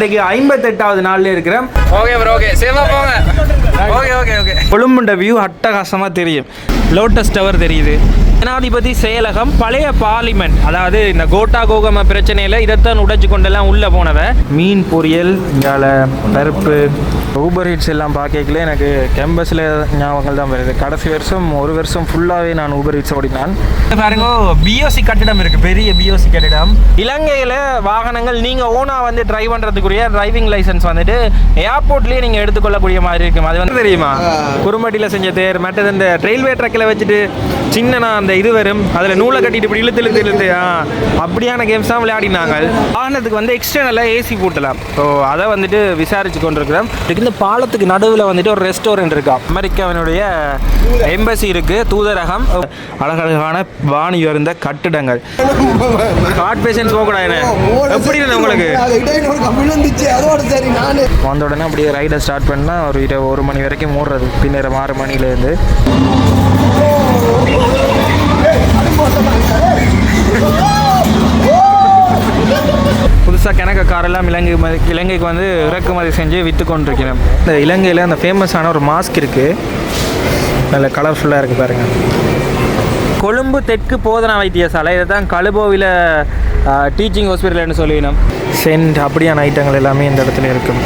இன்னைக்கு 58வது நாள்ல இருக்கிறோம். ஓகே ப்ரோ, ஓகே சேவா போங்க. Okay okay okay. கொழும்புண்ட வியூ அட்டகாசமாக தெரியும். லோட்டஸ் டவர் தெரியுது. ஜனாதிபதி செயலகம், பழைய பார்லிமெண்ட், அதாவது இந்த கோட்டா கோகம பிரச்சனையில் இதைத்தான் உடைச்சு கொண்டெல்லாம் உள்ளே போனவ. மீன் பொரியல், இங்கால பருப்பு, ஊபர் ஹீட்ஸ் எல்லாம் பார்க்கல எனக்கு கேம்பஸில் ஞாபகங்கள் தான் வருது. கடைசி வருஷம் ஒரு வருஷம் ஃபுல்லாகவே நான் ஊபர் ஹீட்ஸ் ஓடினான். பாருங்க, பிஓசி கட்டிடம் இருக்குது, பெரிய பிஓசி கட்டிடம். இலங்கையில் வாகனங்கள் நீங்கள் ஓனாக வந்து ட்ரைவ் பண்ணுறதுக்குரிய டிரைவிங் லைசன்ஸ் வந்துட்டு ஏர்போர்ட்லேயே நீங்கள் எடுத்துக்கொள்ளக்கூடிய மாதிரி இருக்கும். அது வந்து தெரியுமா, குறும்பட்டியில் செஞ்ச தேர், மற்றது இந்த ரயில்வே ட்ராக்கில் வச்சுட்டு சின்ன அந்த இது வரும், அதில் நூலை கட்டிட்டு இப்படி இழுத்து அப்படியான கேம்ஸ் தான் விளையாடினாங்க. வாகனத்துக்கு வந்து எக்ஸ்டர்னலாக ஏசி போட்டலாம். ஸோ அதை வந்துட்டு விசாரிச்சு கொண்டிருக்கிறோம். இந்த பாலத்துக்கு நடுவில் வந்துட்டு ஒரு ரெஸ்டாரண்ட் இருக்கா, அமெரிக்காவினுடைய எம்பசி இருக்குது, தூதரகம், அழகழகான வாணி உயர்ந்த கட்டிடங்கள். ஹார்ட் பேஷன்ஸ் போகக்கூடாது. எப்படி இல்லை உங்களுக்கு வந்த உடனே அப்படியே ரைடை ஸ்டார்ட் பண்ணால் ஒரு 1 மணி வரைக்கும் மூடுறது, பின்னர் 6 மணிலேருந்து. புதுசாக கிணக்க காரெல்லாம் இலங்கைக்கு வந்து இறக்குமதி செஞ்சு விற்று கொண்டிருக்கிறேன். இந்த இலங்கையில் அந்த ஃபேமஸான ஒரு மாஸ்க் இருக்குது, நல்ல கலர்ஃபுல்லாக இருக்குது பாருங்கள். கொழும்பு தெற்கு போதனா வைத்தியசாலை, இதை தான் கழுபோவில் டீச்சிங் ஹாஸ்பிட்டல்னு சொல்லிடணும். சென்ட் அப்படியான ஐட்டங்கள் எல்லாமே இந்த இடத்துல இருக்கும்.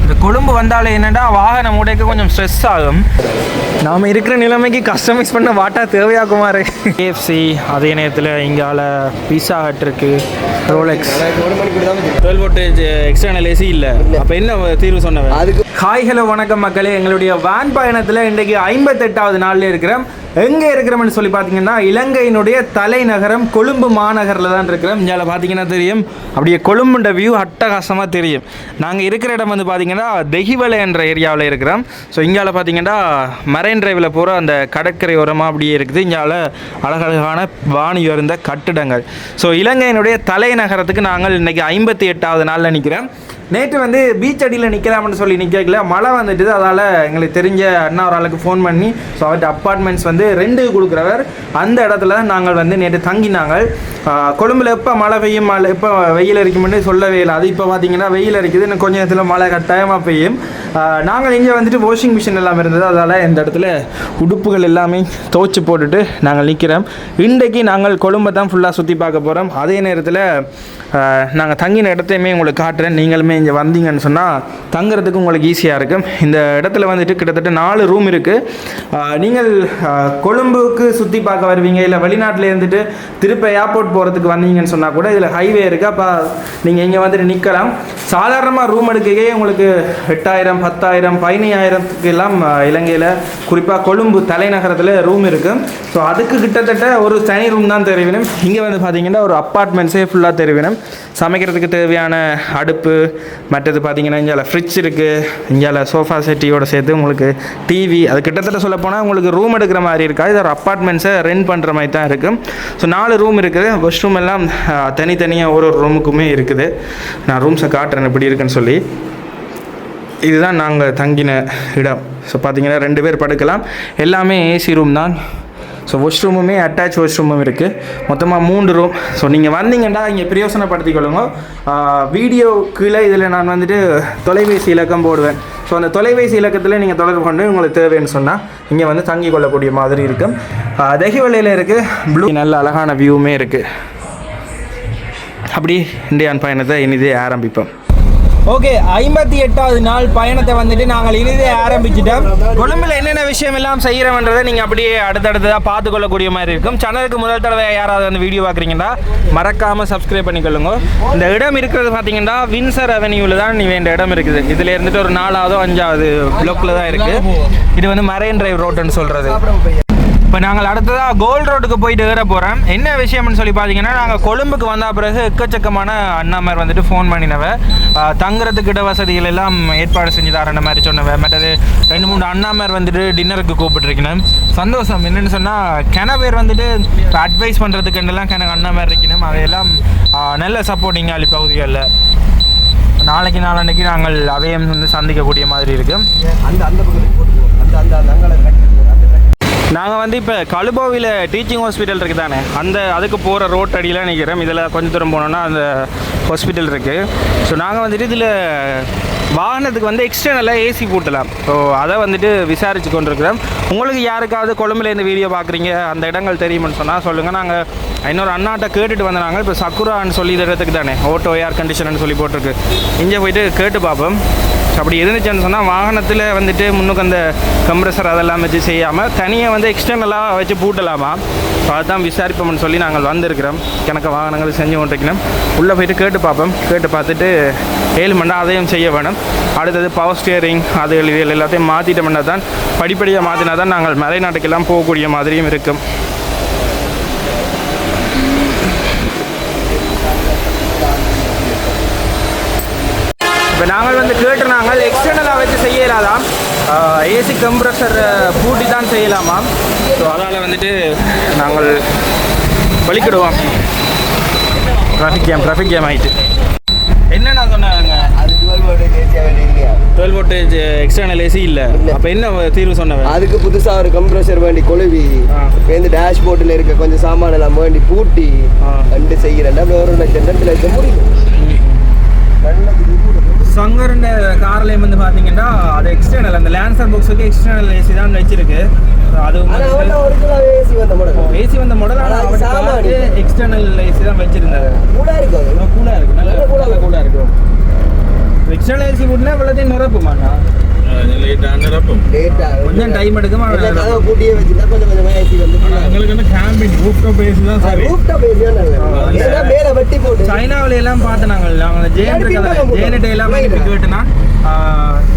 இந்த கொழும்பு வந்தாலே என்னென்னா வாகனம் உடைக்க கொஞ்சம் ஸ்ட்ரெஸ் ஆகும். நாம் இருக்கிற நிலைமைக்கு கஸ்டமைஸ் பண்ண வாட்டா தேவையாகுமாறு. KFC, அதே நேரத்தில் இங்கால பீஸா ஹட் இருக்குது, ரோலெக்ஸ். 12 வோல்டேஜ் எக்ஸ்டர்னல் ஏசி இல்லை. அப்போ என்ன தீர்வு சொன்னவன் அதுக்கு? ஹாய் ஹலோ வணக்கம் மக்களே. எங்களுடைய வேன் பயணத்தில் இன்றைக்கு 58வது நாளில் இருக்கிறோம். எங்கே இருக்கிறோம்னு சொல்லி பார்த்தீங்கன்னா இலங்கையினுடைய தலைநகரம் கொழும்பு மாநகரில் தான் இருக்கிறோம். இங்கே பார்த்தீங்கன்னா தெரியும், அப்படியே கொழும்புண்ட வியூ அட்டகாசமாக தெரியும். நாங்கள் இருக்கிற இடம் வந்து பார்த்தீங்கன்னா தெஹிவலை என்ற ஏரியாவில் இருக்கிறோம். ஸோ இங்கே பார்த்தீங்கன்னா மரைன் டிரைவில் போகிற அந்த கடற்கரை ஓரமாக அப்படியே இருக்குது. இங்கே அழகழகான வாணி உயர்ந்த கட்டிடங்கள். ஸோ இலங்கையினுடைய தலைநகரத்துக்கு நாங்கள் இன்றைக்கி 58வது நாளில் நிற்கிறோம். நேற்று வந்து பீச் அடியில் நிற்கலாம்னு சொல்லி நிற்கல, மழை வந்துட்டுது. அதால் எங்களுக்கு தெரிஞ்ச அண்ணா ஒரு ஆளுக்கு ஃபோன் பண்ணி, ஸோ அவர்கிட்ட அப்பார்ட்மெண்ட்ஸ் வந்து 2 கொடுக்குறவர், அந்த இடத்துல நாங்கள் வந்து நேற்று தங்கினாங்க. கொழும்பில் எப்போ மழை பெய்யும், எப்போ வெயில் அடிக்கும்னு சொல்லவே இல்லை. அது இப்போ பார்த்தீங்கன்னா வெயில் அடிக்குது, இன்னும் கொஞ்சம் நேரத்தில் மழை கட்டாயமாக பெய்யும். நாங்கள் இங்கே வந்துட்டு வாஷிங் மிஷின் எல்லாம் இருந்தது, அதால் இந்த இடத்துல உடுப்புகள் எல்லாமே துவைச்சி போட்டுட்டு நாங்கள் நிற்கிறோம். இன்றைக்கு நாங்கள் கொழும்பை தான் ஃபுல்லாக சுற்றி பார்க்க போகிறோம். அதே நேரத்தில் நாங்கள் தங்கின இடத்தையுமே உங்களுக்கு காட்டுறேன். நீங்களுமே இங்கே வந்தீங்கன்னு சொன்னால் தங்குறதுக்கு உங்களுக்கு ஈஸியாக இருக்கும். இந்த இடத்துல வந்துட்டு கிட்டத்தட்ட 4 ரூம் இருக்குது. நீங்கள் கொழும்புக்கு சுற்றி பார்க்க வருவீங்க, இல்லை வெளிநாட்டில் இருந்துட்டு திருப்ப ஏர்போர்ட் போகிறதுக்கு வந்தீங்கன்னு சொன்னால் கூட இதில் ஹைவே இருக்குது. அப்போ நீங்கள் இங்கே வந்துட்டு நிற்கலாம். சாதாரணமாக ரூம் எடுக்கையே உங்களுக்கு 8,000, 10,000, 15,000 எல்லாம் இலங்கையில் குறிப்பாக கொழும்பு தலைநகரத்தில் ரூம் இருக்குது. ஸோ அதுக்கு கிட்டத்தட்ட ஒரு தனி ரூம் தான் தெரிவினும். இங்கே வந்து பார்த்தீங்கன்னா ஒரு அப்பார்ட்மெண்ட்ஸே ஃபுல்லாக தெரிவினும். சமைக்கிறதுக்கு தேவையான அடுப்பு, மற்றது பார்த்தீங்கன்னா இங்கே ஃப்ரிட்ஜ் இருக்குது, இங்கே சோஃபா செட்டியோடு சேர்த்து உங்களுக்கு டிவி. அது கிட்டத்தட்ட சொல்லப்போனால் உங்களுக்கு ரூம் எடுக்கிற மாதிரி இருக்காது, இது ஒரு அப்பார்ட்மெண்ட்ஸை ரெண்ட் பண்ணுற மாதிரி தான் இருக்குது. ஸோ 4 ரூம் இருக்குது. வாஷ் ரூம் எல்லாம் தனித்தனியாக ஒரு ரூமுக்குமே இருக்குது. நான் ரூம்ஸை காட்டுறேன் எப்படி இருக்குன்னு சொல்லி. இதுதான் நாங்கள் தங்கின இடம். ஸோ பார்த்தீங்கன்னா 2 பேர் படுக்கலாம். எல்லாமே ஏசி ரூம் தான். ஸோ வாஷ் ரூமுமே அட்டாச் வாஷ் ரூமும் இருக்குது. மொத்தமாக 3 ரூம். ஸோ நீங்கள் வந்தீங்கன்னா இங்கே பிரயோசனப்படுத்திக்கொள்ளுங்க. வீடியோ கீழே இதில் நான் வந்துட்டு தொலைபேசி இலக்கம் போடுவேன். ஸோ அந்த தொலைபேசி இலக்கத்தில் நீங்கள் தொடர்பு கொண்டு உங்களுக்கு தேவைன்னு சொன்னால் இங்கே வந்து தங்கி கொள்ளக்கூடிய மாதிரி இருக்கும். தெஹிவலையில் இருக்குது ப்ளூ, நல்ல அழகான வியூவுமே இருக்குது. அப்படி இந்தியான் பயணத்தை இனிதே ஆரம்பிப்போம். ஓகே, 58வது நாள் பயணத்தை வந்துட்டு நாங்கள் இனிதே ஆரம்பிச்சிட்டோம். கொழும்பில் என்னென்ன விஷயம் எல்லாம் செய்கிறோம்ன்றதை நீங்கள் அப்படியே அடுத்தடுத்ததாக பார்த்துக்கொள்ளக்கூடிய மாதிரி இருக்கும். சேனலுக்கு முதல் தடவை யாராவது வந்து வீடியோ பார்க்குறீங்கன்னா மறக்காமல் சப்ஸ்கிரைப் பண்ணிக்கொள்ளுங்க. இந்த இடம் இருக்கிறது பார்த்தீங்கன்னா வின்சர் அவென்யூவில் தான் இந்த இடம் இருக்குது. இதில் இருந்துட்டு ஒரு 4வது 5வது பிளாக்ல தான் இருக்குது. இது வந்து மரைன் டிரைவ் ரோட்டுன்னு சொல்கிறது. இப்போ நாங்கள் அடுத்ததாக கோல்ட் ரோட்டுக்கு போயிட்டு ஏற போகிறோம். என்ன விஷயம்னு சொல்லி பார்த்தீங்கன்னா, நாங்கள் கொழும்புக்கு வந்த பிறகு எக்கச்சக்கமான அண்ணாமார் வந்துட்டு ஃபோன் பண்ணினவ, தங்குறதுக்கு இட வசதிகள் எல்லாம் ஏற்பாடு செஞ்சு தரேன் மாதிரி சொன்னவ. மற்றது 2-3 அண்ணாமார் வந்துட்டு டின்னருக்கு கூப்பிட்டுருக்கணும். சந்தோஷம். என்னென்னு சொன்னால் கன பேர் வந்துட்டு அட்வைஸ் பண்ணுறதுக்குன்னெல்லாம் கணக்கு அண்ணாமார் இருக்கணும். அதையெல்லாம் நல்ல சப்போர்ட்டிங் ஆளி பகுதிகளில். நாளைக்கு நாளன்னைக்கு நாங்கள் அவையம் வந்து சந்திக்கக்கூடிய மாதிரி இருக்குது. நாங்கள் வந்து இப்போ கழுபோவில் டீச்சிங் ஹாஸ்பிட்டல் இருக்குது தானே, அதுக்கு போகிற ரோட் அடியில் நிற்கிறோம். இதில் கொஞ்சம் தூரம் போனோன்னா அந்த ஹாஸ்பிட்டல் இருக்குது. ஸோ நாங்கள் வந்துட்டு இதில் வாகனத்துக்கு வந்து எக்ஸ்டர்னலாக ஏசி போட்டலாம். ஸோ அதை வந்துட்டு விசாரித்து கொண்டிருக்கிறோம். உங்களுக்கு யாருக்காவது கொழும்புல இந்த வீடியோ பார்க்குறீங்க, அந்த இடங்கள் தெரியுமென்னு சொன்னால் சொல்லுங்கள். நாங்கள் இன்னொரு அண்ணாட்ட கேட்டுட்டு வந்தாங்க. இப்போ சக்குரான்னு சொல்லி இந்த இடத்துக்கு தானே ஆட்டோ ஏர் கண்டிஷனர்னு சொல்லி போட்டிருக்கு. இங்கே போயிட்டு கேட்டு பார்ப்போம். அப்படி இருந்துச்சுன்னு சொன்னால் வாகனத்தில் வந்துட்டு முன்னுக்கு அந்த கம்ப்ரெசர் அதெல்லாம் வச்சு செய்யாமல் தனியாக வந்து எக்ஸ்டர்னலாக வச்சு பூட்டலாமா, அதுதான் விசாரிப்போம்னு சொல்லி நாங்கள் வந்திருக்கிறோம். கணக்கு வாகனங்கள் செஞ்சு கொண்டிருக்கணும். உள்ளே போயிட்டு கேட்டு பார்ப்போம். கேட்டு பார்த்துட்டு 7 மணி நேரம் அதையும் செய்ய வேணும். அடுத்தது பவர் ஸ்டியரிங் அது இது எல்லாத்தையும் மாற்றிட்டோம்னா தான், படிப்படியாக மாற்றினா தான் நாங்கள் மலைநாட்டுக்கெல்லாம் போகக்கூடிய மாதிரியும் இருக்கும். இப்போ நாங்கள் வந்து கேட்டுருந்தாங்க எக்ஸ்டர்னலாக வச்சு செய்யலாதான், ஏசி கம்ப்ரெசர் பூட்டி தான் செய்யலாமா. ஸோ அதனால் வந்துட்டு நாங்கள் வலிக்கிடுவோம். ட்ராஃபிக் ஜாம் ஆகிட்டு என்ன நான் சொன்னாங்க, அது 12 வோல்டேஜ் ஏசி இல்லையா? 12 வோல்டேஜ் எக்ஸ்டர்னல் ஏசி இல்லை. அப்போ என்ன தீர்வு சொன்னவன்? அதுக்கு புதுசாக ஒரு கம்ப்ரெசர் வேண்டி கொழுவி இந்த டேஷ்போர்ட்டில் இருக்க கொஞ்சம் சாமானெல்லாம் வேண்டி பூட்டி ரெண்டு செய்கிறேன். அப்படி 1 லட்சம் 2 லட்சம் முடியும். சங்கருண்ட கார்லேயும் வந்து பார்த்தீங்கன்னா அது எக்ஸ்டர்னல், அந்த லேன்சர் பாக்ஸுக்கு எக்ஸ்டர்னல் ஏசி தான் வச்சிருக்கு. அது ஏசி வந்த மாடல் ஆனால் எக்ஸ்டர்னல் ஏசி தான் வச்சிருந்தாரு. கூலாக இருக்கு, நல்ல கூலாக இருக்கும். எக்ஸ்டர்னல் ஏசி போட்டுனா இவ்வளோத்தையும் நிரப்புமாண்ணா, கொஞ்சம் டைம் எடுக்கும். கூட்டியே வச்சுட்டா கொஞ்சம் கொஞ்சமாக ஏசி வந்து மேலே வெட்டி போட்டு சைனாவில எல்லாம் பார்த்து நாங்கள் ஜேனட்டை எல்லாம் கேட்டுனா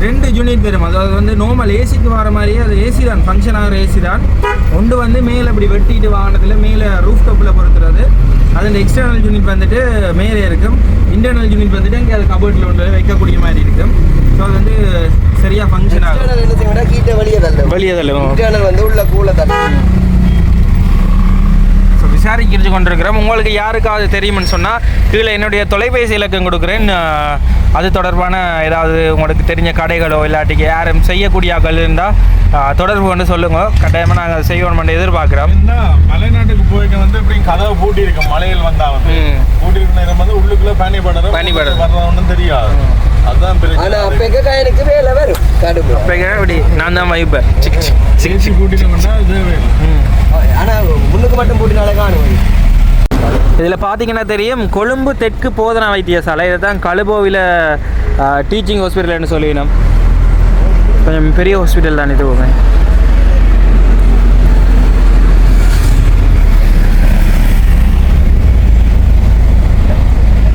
2 யூனிட் வரும். அதாவது வந்து நார்மல் ஏசிக்கு வர மாதிரியே அது ஏசி தான், ஃபங்க்ஷன் ஆகிற ஏசி தான். ஒன்று வந்து மேலே அப்படி வெட்டிட்டு வாகனத்தில் மேலே ரூஃப் டாப்பில் பொறுத்துறது. அது இந்த எக்ஸ்டர்னல் யூனிட் வந்துட்டு மேலே இருக்கும். இன்டர்னல் யூனிட் வந்துட்டு அங்கே அது கபோர்டில் ஒன்று வைக்கக்கூடிய மாதிரி இருக்கும். ஸோ அது வந்து சரியாக ஃபங்க்ஷன் ஆகும். வெளியே தள்ளும் வந்து உள்ள கூல தள்ளும். ஸோ விசாரிக்கிறது கொண்டிருக்கிறோம். உங்களுக்கு யாருக்காவது தெரியுமென்னு சொன்னால் கீழே என்னுடைய தொலைபேசி இலக்கம் கொடுக்குறேன். அது தொடர்பான ஏதாவது உங்களுக்கு தெரிஞ்ச கடைகளோ இல்லாட்டிக்கு யாரும் செய்யக்கூடிய ஆக்கள் இருந்தால் தொடர்பு கொண்டு சொல்லுங்க. கட்டாயமாக நாங்கள் செய்வோம் எதிர்பார்க்குறோம். மலைநாட்டுக்கு போய்க்க வந்து இப்படி கதவை பூட்டி இருக்கும். மலையில் வந்தா வந்து பூட்டி இருக்க நேரம் வந்து உள்ளுக்குள்ள பனி வர்றதுன்னு தெரியாது. அதுதான் எனக்கு வேலை வரும். அப்படி நான் தான் வைப்பேன். பூட்டினோம்னா இதே வேணும். ஆனால் முன்னுக்கு மட்டும் பூட்டினாலே காணும். இதில் பார்த்தீங்கன்னா தெரியும், கொழும்பு தெற்கு போதனா வைத்தியசாலை. இதை தான் கழுபோவில் டீச்சிங் ஹாஸ்பிட்டல்னு சொல்லிடணும். கொஞ்சம் பெரிய ஹாஸ்பிட்டல் தான் இது.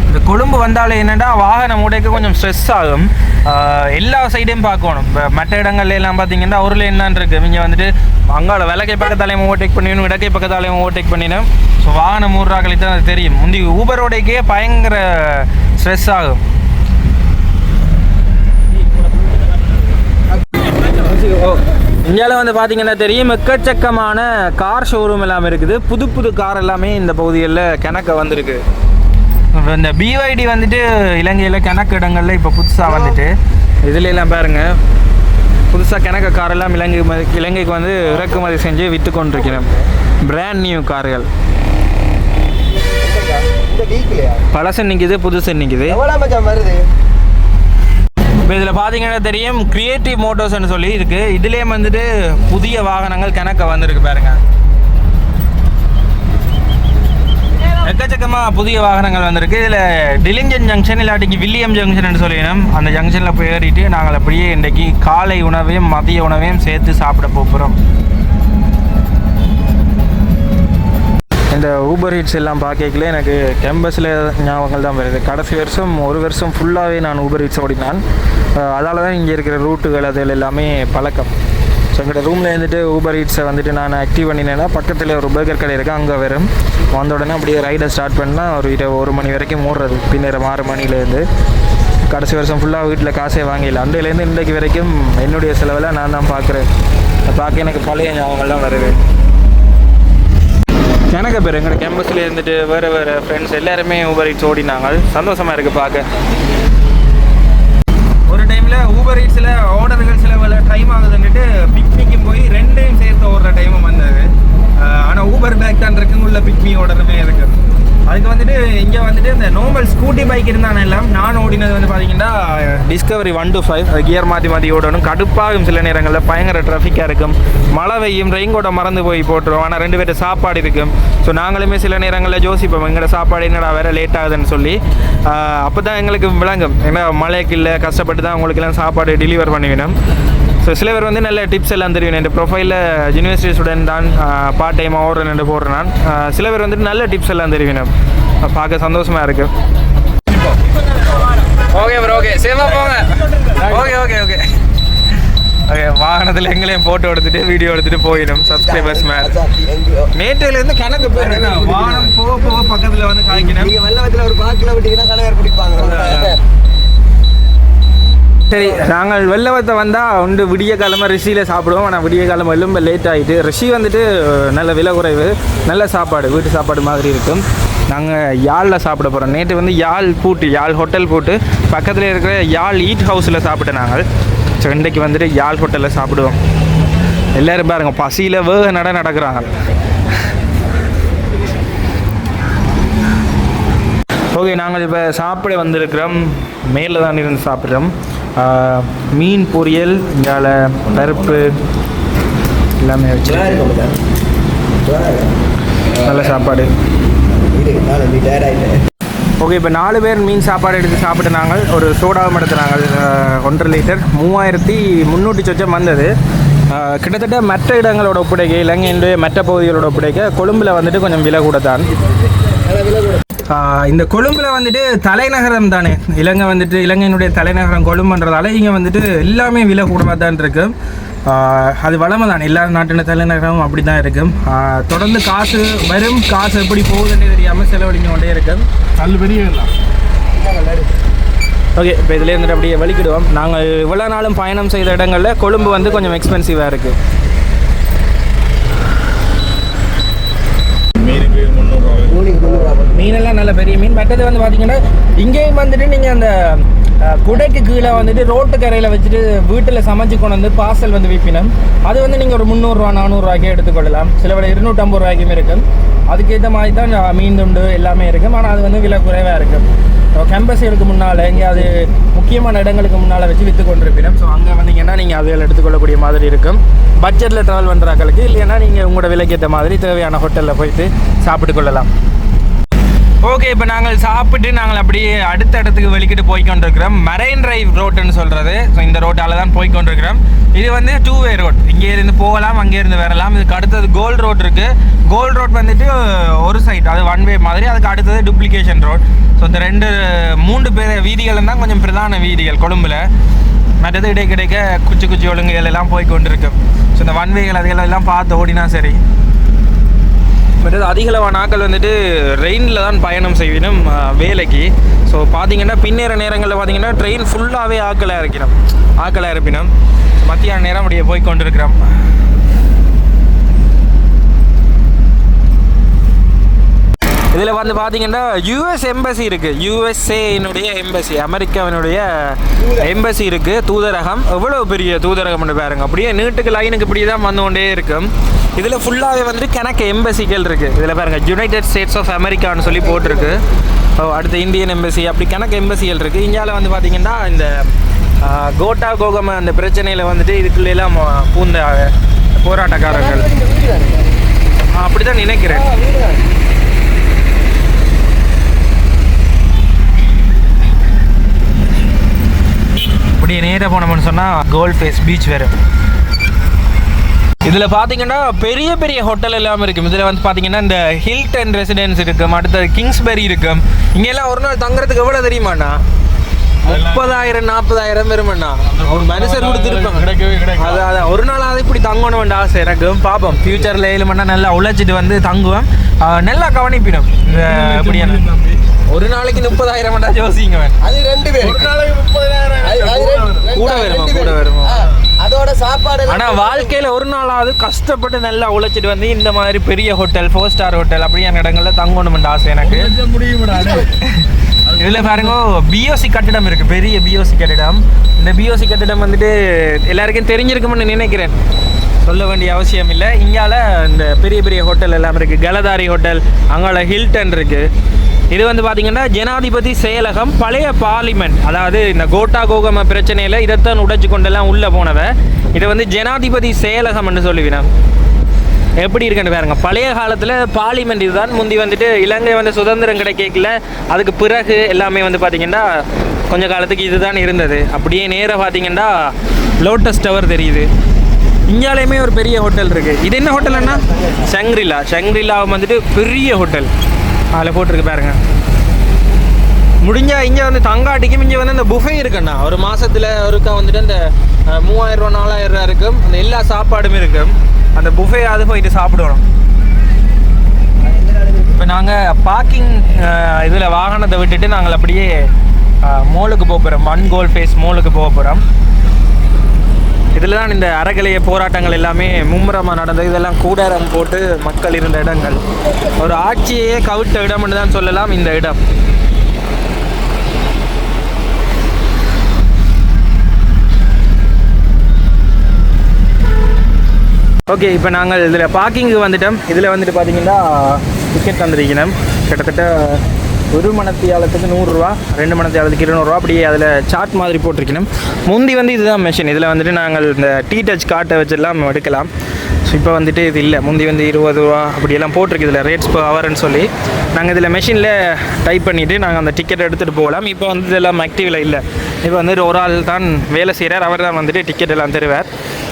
இந்த கொழும்பு வந்தாலே என்னென்னா வாகனம் உடைக்க கொஞ்சம் ஸ்ட்ரெஸ் ஆகும். எல்லா சைடையும் பார்க்கணும். இப்போ மற்ற இடங்கள்ல எல்லாம் பார்த்தீங்கன்னா ஒரு லைன் தான் இருக்குது. இங்கே வந்துட்டு அங்கால விலக்கை பக்கத்தாலையும் ஓவர்டேக் பண்ணிடணும், இடக்கை பக்கத்தாலையும் ஓவர்டேக் பண்ணிடணும். ஸோ வாகனம் ஊர்றாக்களுக்கு தான் அது தெரியும். முந்தி ஊபரோடைக்கே பயங்கர ஸ்ட்ரெஸ் ஆகும். இந்தியாவில் வந்து பார்த்தீங்கன்னா தெரியும், எக்கச்சக்கமான கார் ஷோரூம் எல்லாம் இருக்குது. புது புது கார் எல்லாமே இந்த பகுதிகளில் கணக்க வந்திருக்கு. இந்த பிஒய்டி வந்துட்டு இலங்கையில் கணக்கு இடங்களில் இப்போ புதுசாக வந்துட்டு இதில் எல்லாம் பாருங்கள், புதுசாக கணக்க காரெல்லாம் இலங்கைக்கு வந்து இறக்குமதி செஞ்சு விற்று கொண்டிருக்கிறோம். பிராண்ட் நியூ கார்கள். பழசு நிற்கிது, புதுசு நிற்கிது. இப்போ இதில் பார்த்தீங்கன்னா தெரியும், கிரியேட்டிவ் மோட்டர்ஸ்ன்னு சொல்லி இருக்குது. இதுலேயே வந்துட்டு புதிய வாகனங்கள் கணக்க வந்திருக்கு பாருங்கள். எக்கச்சக்கமாக புதிய வாகனங்கள் வந்திருக்கு. இதில் டிலிஞ்சன் ஜங்ஷன் இல்லாட்டிக்கு வில்லியம் ஜங்ஷன் சொல்லிடணும். அந்த ஜங்ஷனில் போய் ஏறிட்டு நாங்கள் அப்படியே இன்றைக்கி காலை உணவையும் மதிய உணவையும் சேர்த்து சாப்பிட போகிறோம். இந்த ஊபர் ஹீட்ஸ் எல்லாம் பார்க்கல எனக்கு கேம்பஸில் ஞாபகங்கள் தான் வருது. கடைசி வருஷம் 1 வருஷம் ஃபுல்லாகவே நான் ஊபர் ஹீட்ஸ் ஓடினான். அதால் தான் இங்கே இருக்கிற ரூட்டுகள் அதில் எல்லாமே பழக்கம். ஸோ எங்களோட ரூமில் இருந்துட்டு ஊபர் ஹீட்ஸை வந்துட்டு நான் ஆக்டிவ் பண்ணினேன்னா பக்கத்தில் ஒரு பர்கர் கடை இருக்குது, அங்கே வரும். வந்த உடனே அப்படியே ரைடை ஸ்டார்ட் பண்ணால் ஒரு 1 மணி வரைக்கும் ஓடுறது. பின்னர் 6 மணிலேருந்து கடைசி வருஷம் ஃபுல்லாக வீட்டில் காசே வாங்கிடல. அன்றையிலேருந்து இன்றைக்கு வரைக்கும் என்னுடைய செலவில் நான் தான் பார்க்குறேன். பார்க்க எனக்கு பழைய ஞாபகங்கள்லாம் வருது. எனக்கு பேர் எங்களோட கேம்பஸில் இருந்துட்டு வேறு ஃப்ரெண்ட்ஸ் எல்லாருமே ஊபர் ஹீட்ஸ் ஓடினாங்க. சந்தோஷமாக இருக்குது பார்க்க. ஒரு டைமில் ஊபர் ஹீட்ஸில் ஆர்டர்கள் சில டைம் ஆகுதுன்னுட்டு பிக்னிக்கும் போய் 2டையும் சேர்த்து ஓடுற டைமும் வந்தது. ஆனால் ஊபர் பேக் தான் இருக்குங்க உள்ள பிக்னி ஆர்டருமே இருக்குது. அதுக்கு வந்துட்டு இங்கே வந்துட்டு வந்துட்டு இந்த நார்மல் ஸ்கூட்டி பைக் இருந்தானே எல்லாம் நான் ஓடினது வந்து பார்த்தீங்கன்னா டிஸ்கவரி 125 கியர் மாற்றி மாற்றி ஓடணும். கடுப்பாகும் சில நேரங்களில் பயங்கர டிராஃபிக்காக இருக்கும். மழை வெய்யும், ரெயின் கோட்டை மறந்து போய் போட்டுரும். ஆனால் 2 பேர்ட்ட சாப்பாடு இருக்கும். ஸோ நாங்களுமே சில நேரங்களில் யோசிப்போம் எங்களோட சாப்பாடு என்னடா வேறு லேட் ஆகுதுன்னு சொல்லி. அப்போ தான் எங்களுக்கு விளங்கும், ஏன்னா மழைக்கு இல்லை கஷ்டப்பட்டு தான் உங்களுக்கெல்லாம் சாப்பாடு டெலிவர் பண்ணிவிடும். ஸோ சில பேர் வந்து நல்ல டிப்ஸ் எல்லாம் தெரியும். என் ப்ரொஃபைலில் யூனிவர்சிட்டி ஸ்டூடெண்ட் தான், பார்ட் டைமாக ஓடுறேன் போடுறேன் நான். சில பேர் வந்துட்டு நல்ல டிப்ஸ் எல்லாம் தெரியும், பார்க்க சந்தோஷமாக இருக்குது. ஓகே ப்ரோ, ஓகே சேஃபாக போங்க. ஓகே ஓகே ஓகே ஓகே, வாகனத்தில் எங்களையும் ஃபோட்டோ எடுத்துகிட்டு வீடியோ எடுத்துகிட்டு போயிடும் சப்ஸ்கிரைபர்ஸ் மேலே. நேற்றுலேருந்து கணக்கு பேர் வாகனம் போக போக பக்கத்தில் வந்து காய்க்கணும். நீங்கள் வெள்ளத்தில் ஒரு பாக்கில் விட்டீங்கன்னா கணவர் பிடிப்பாங்க. சரி, நாங்கள் வெள்ளவத்தை வந்தால் உண்டு விடிய காலமாக ரிஷியில் சாப்பிடுவோம். ஆனால் விடிய காலம் எலும்ப லேட் ஆகிட்டு. ரிஷி வந்துட்டு நல்ல விலை குறைவு, நல்ல சாப்பாடு, வீட்டு சாப்பாடு மாதிரி இருக்கும். நாங்கள் யாழில் சாப்பிட போகிறோம். நேற்று வந்து யாழ் பூட்டு, யாழ் ஹோட்டல் பூட்டு பக்கத்தில் இருக்கிற யாழ் ஈட் ஹவுஸில் சாப்பிட்டேன் நாங்கள். ஸோ இன்றைக்கு வந்துட்டு யாழ் ஹோட்டலில் சாப்பிடுவோம். எல்லோரும் பாருங்க பசியில் வேக நடக்கிறாங்க. ஓகே, நாங்கள் இப்போ சாப்பிட வந்திருக்கிறோம். மேலே தான் இருந்து சாப்பிட்றோம். மீன் பொரியல், இங்கே பருப்பு எல்லாமே வச்சு நல்ல சாப்பாடு. ஓகே, இப்போ 4 பேர் மீன் சாப்பாடு எடுத்து சாப்பிட்டு நாங்கள் ஒரு சோடாவும் எடுத்துனாங்க. 1.5 லிட்டர் 3300 சொச்சம் வந்தது. கிட்டத்தட்ட மற்ற இடங்களோட ஒப்படைக்க, இலங்கையினுடைய மற்ற பகுதிகளோட ஒப்படைக்க கொழும்பில் வந்துட்டு கொஞ்சம் விலை கூட தான். இந்த கொழும்பில் வந்துட்டு தலைநகரம் தானே இலங்கை, வந்துட்டு இலங்கையினுடைய தலைநகரம் கொழும்புன்றதால இங்கே வந்துட்டு எல்லாமே விலை கூடமாக தான் இருக்கும். அது வளமை தான், எல்லா நாட்டின தலைநகரமும் அப்படி தான் இருக்கும். தொடர்ந்து காசு வரும், காசு எப்படி போகுதுன்னு தெரியாமல் செலவழிஞ்சு கொண்டே இருக்கும். நல்ல பெரிய ஓகே, இப்போ இதில் இருந்துட்டு அப்படியே வலிக்கிடுவோம். நாங்கள் இவ்வளோ நாளும் பயணம் செய்த இடங்களில் கொழும்பு வந்து கொஞ்சம் எக்ஸ்பென்சிவாக இருக்குது. மீனெல்லாம் நல்ல பெரிய மீன். மற்றது வந்து பார்த்தீங்கன்னா இங்கேயும் வந்துட்டு நீங்கள் அந்த குடைக்கு கீழே வந்துட்டு ரோட்டு கரையில் வச்சுட்டு வீட்டில் சமைச்சு கொண்டு வந்து பார்சல் வந்து விற்பினோம். அது வந்து நீங்கள் ஒரு 300 400 எடுத்துக்கொள்ளலாம். சில விட 250 ரூபாய்க்கும் இருக்கும். அதுக்கேற்ற மாதிரி தான் மீன் துண்டு எல்லாமே இருக்கும். ஆனால் அது வந்து விலை குறைவாக இருக்கும். கேம்பஸுகளுக்கு முன்னால் எங்கேயாவது முக்கியமான இடங்களுக்கு முன்னால் வச்சு விற்று கொண்டிருப்பினோம். ஸோ அங்கே வந்தீங்கன்னா நீங்கள் அதில் எடுத்துக்கொள்ளக்கூடிய மாதிரி இருக்கும். பட்ஜெட்டில் ட்ராவல் பண்ணுறாக்களுக்கு, இல்லைன்னா நீங்கள் உங்களோட விலைக்கேற்ற மாதிரி தேவையான ஹோட்டலில் போயிட்டு சாப்பிட்டு கொள்ளலாம். ஓகே, இப்போ நாங்கள் சாப்பிட்டு நாங்கள் அப்படியே அடுத்த இடத்துக்கு வெளிக்கிட்டு போய்கொண்டிருக்கிறோம். மரைன் டிரைவ் ரோட்டுன்னு சொல்கிறது. ஸோ இந்த ரோட்டால் தான் போய்கொண்டிருக்கிறோம். இது வந்து 2-வே ரோட். இங்கே இருந்து போகலாம், அங்கே இருந்து வரலாம். இதுக்கு அடுத்தது கோல்டு ரோட் இருக்குது. கோல்டு ரோட் வந்துட்டு ஒரு சைட், அது 1-வே மாதிரி. அதுக்கு அடுத்தது டூப்ளிகேஷன் ரோட். ஸோ இந்த 3 வீதிகள் தான் கொஞ்சம் பிரதான வீதிகள் கொழும்பில். மற்றது இடைக்கிடைக்க குச்சி ஒழுங்குகள் எல்லாம் போய்கொண்டிருக்கு. ஸோ இந்த 1-வேகள் அதுகளெல்லாம் பார்த்து ஓடினா சரி. மற்றது அதிகளவான நாட்கள் வந்துட்டு ரெயினில் தான் பயணம் செய்யணும் வேலைக்கு. ஸோ பார்த்தீங்கன்னா பின்னேற நேரங்களில் பார்த்தீங்கன்னா ட்ரெயின் ஃபுல்லாகவே ஆக்கலாக இருப்பினோம். மத்தியான நேரம் அப்படியே போய் கொண்டிருக்கிறோம். இதில் வந்து பார்த்தீங்கன்னா யூஎஸ் எம்பசி இருக்குது. யூஎஸ்ஏனுடைய எம்பசி, அமெரிக்காவினுடைய எம்பசி இருக்குது, தூதரகம். எவ்வளோ பெரிய தூதரகம்னு பாருங்க. அப்படியே நீட்டுக்கு லைனுக்கு இப்படி தான் வந்து கொண்டே இருக்கும். இதில் ஃபுல்லாகவே வந்துட்டு கணக்கு எம்பசிகள் இருக்குது. இதில் பாருங்கள் யுனைடெட் ஸ்டேட்ஸ் ஆஃப் அமெரிக்கான்னு சொல்லி போட்டிருக்கு. அடுத்து இந்தியன் எம்பசி, அப்படி கணக்கு எம்பசிகள் இருக்குது. இந்தியாவில் வந்து பார்த்திங்கன்னா இந்த கோட்டா கோகம அந்த பிரச்சனையில் வந்துட்டு இதுக்குள்ளெல்லாம் பூந்த போராட்டக்காரர்கள், அப்படி தான் நினைக்கிறேன். அப்படியே நேராக போனோம்னு சொன்னால் கோல்ட் ஃபேஸ் பீச் வேறு. இதில் பார்த்தீங்கன்னா பெரிய பெரிய ஹோட்டல் எல்லாம் இருக்கும். இதில் வந்து பார்த்தீங்கன்னா இந்த ஹில்டன் ரெசிடென்ஸ் இருக்கும், அடுத்தது கிங்ஸ்பெரி இருக்கும். இங்கெல்லாம் ஒரு நாள் தங்குறதுக்கு எவ்வளோ தெரியுமாண்ணா? 30,000 40,000 வருமாண்ணா. ஒரு மனுஷர் கொடுத்துருப்போம். அதான் ஒரு நாளாவது இப்படி தங்கணும்னு ஆசை எனக்கு. பார்ப்போம், ஃபியூச்சரில் 7 மணி நேரம் நல்லா உழைச்சிட்டு வந்து தங்குவேன். நல்லா கவனிப்பினோம். இந்த எப்படியான ஒரு நாளைக்கு 30,000 யோசிங்க. அது 2 பேர் ஒரு நாளைக்கு 30,000 கூட வருமா அதோட சாப்பாடு. ஆனால் வாழ்க்கையில் ஒரு நாளாவது கஷ்டப்பட்டு நல்லா உழைச்சிட்டு வந்து இந்த மாதிரி பெரிய ஹோட்டல், 4 ஸ்டார் ஹோட்டல் அப்படியான இடங்களில் தங்கணும்னு ஆசை எனக்கு. இதில் பாருங்க பிஓசி கட்டிடம் இருக்குது, பெரிய பிஓசி கட்டிடம். இந்த பிஓசி கட்டிடம் வந்துட்டு எல்லாருக்கும் தெரிஞ்சிருக்கும்னு நினைக்கிறேன், சொல்ல வேண்டிய அவசியம் இல்லை. இங்கால இந்த பெரிய பெரிய ஹோட்டல் எல்லாம் இருக்குது. கலதாரி ஹோட்டல், அங்கால ஹில்டன் இருக்குது. இது வந்து பார்த்தீங்கன்னா ஜனாதிபதி செயலகம், பழைய பார்லிமெண்ட். அதாவது இந்த கோட்டா கோகம பிரச்சனையில் இதைத்தான் உடைச்சு கொண்டெல்லாம் உள்ளே போனவ. இதை வந்து ஜனாதிபதி செயலகம்னு சொல்லுவினோம். எப்படி இருக்குன்னு பாருங்க. பழைய காலத்தில் பார்லிமெண்ட் இதுதான். முந்தி வந்துட்டு இலங்கை வந்து சுதந்திரம் கிடைக்கல, அதுக்கு பிறகு எல்லாமே வந்து பார்த்திங்கன்னா கொஞ்ச காலத்துக்கு இதுதான் இருந்தது. அப்படியே நேராக பார்த்தீங்கன்னா லோட்டஸ் டவர் தெரியுது. இந்தியாலேயுமே ஒரு பெரிய ஹோட்டல் இருக்குது. இது என்ன ஹோட்டல்னா ஷங்க்ரிலா. ஷங்க்ரிலா வந்துட்டு பெரிய ஹோட்டல் அதில் போட்டிருக்கு பாருங்க. முடிஞ்சால் இங்கே வந்து தங்காட்டிக்கும் இங்கே வந்து அந்த புஃபே இருக்குண்ணா. ஒரு மாதத்தில் ஒருக்கா வந்துட்டு அந்த 3000 ரூபா 4000 ரூபா இருக்கும். அந்த எல்லா சாப்பாடுமே இருக்கும். அந்த புஃபே அது போயிட்டு சாப்பிடணும். இப்போ நாங்கள் பார்க்கிங் இதில் வாகனத்தை விட்டுட்டு நாங்கள் அப்படியே மோலுக்கு போக போகிறோம். ஒன் கோல் ஃபேஸ் மோலுக்கு போக போகிறோம். இதில் தான் இந்த அறகலைய போராட்டங்கள் எல்லாமே மும்முரமாக நடந்தது. இதெல்லாம் கூடாரம் போட்டு மக்கள் இருந்த இடங்கள். ஒரு ஆட்சியே கவிட்ட இடம்னு தான் சொல்லலாம் இந்த இடம். ஓகே, இப்போ நாங்கள் இதில் பார்க்கிங்கு வந்துட்டோம். இதில் வந்துட்டு பார்த்தீங்கன்னா டிக்கெட் தந்துருக்கணும். கிட்டத்தட்ட ஒரு மணத்தியாலத்துக்கு 100 ரூபா, 2 மணத்தியாலத்துக்கு 200 ரூபா, அப்படியே அதில் சார்ட் மாதிரி போட்டிருக்கணும். முந்தி வந்து இதுதான் மெஷின். இதில் வந்துட்டு நாங்கள் இந்த டச் கார்ட்டை வச்செல்லாம் எடுக்கலாம். ஸோ இப்போ வந்துட்டு இது இல்லை. முந்தி வந்து 20 ரூபா அப்படியெல்லாம் போட்டிருக்கு இதில் ரேட்ஸ் per ஹவர்னு சொல்லி. நாங்கள் இதில் மெஷினில் டைப் பண்ணிவிட்டு நாங்கள் அந்த டிக்கெட் எடுத்துகிட்டு போகலாம். இப்போ வந்து இதெல்லாம் ஆக்டிவில் இல்லை. இப்போ வந்துட்டு ஒரு ஆள் தான் வேலை செய்கிறார். அவர் தான் வந்துட்டு டிக்கெட் எல்லாம் தருவார்.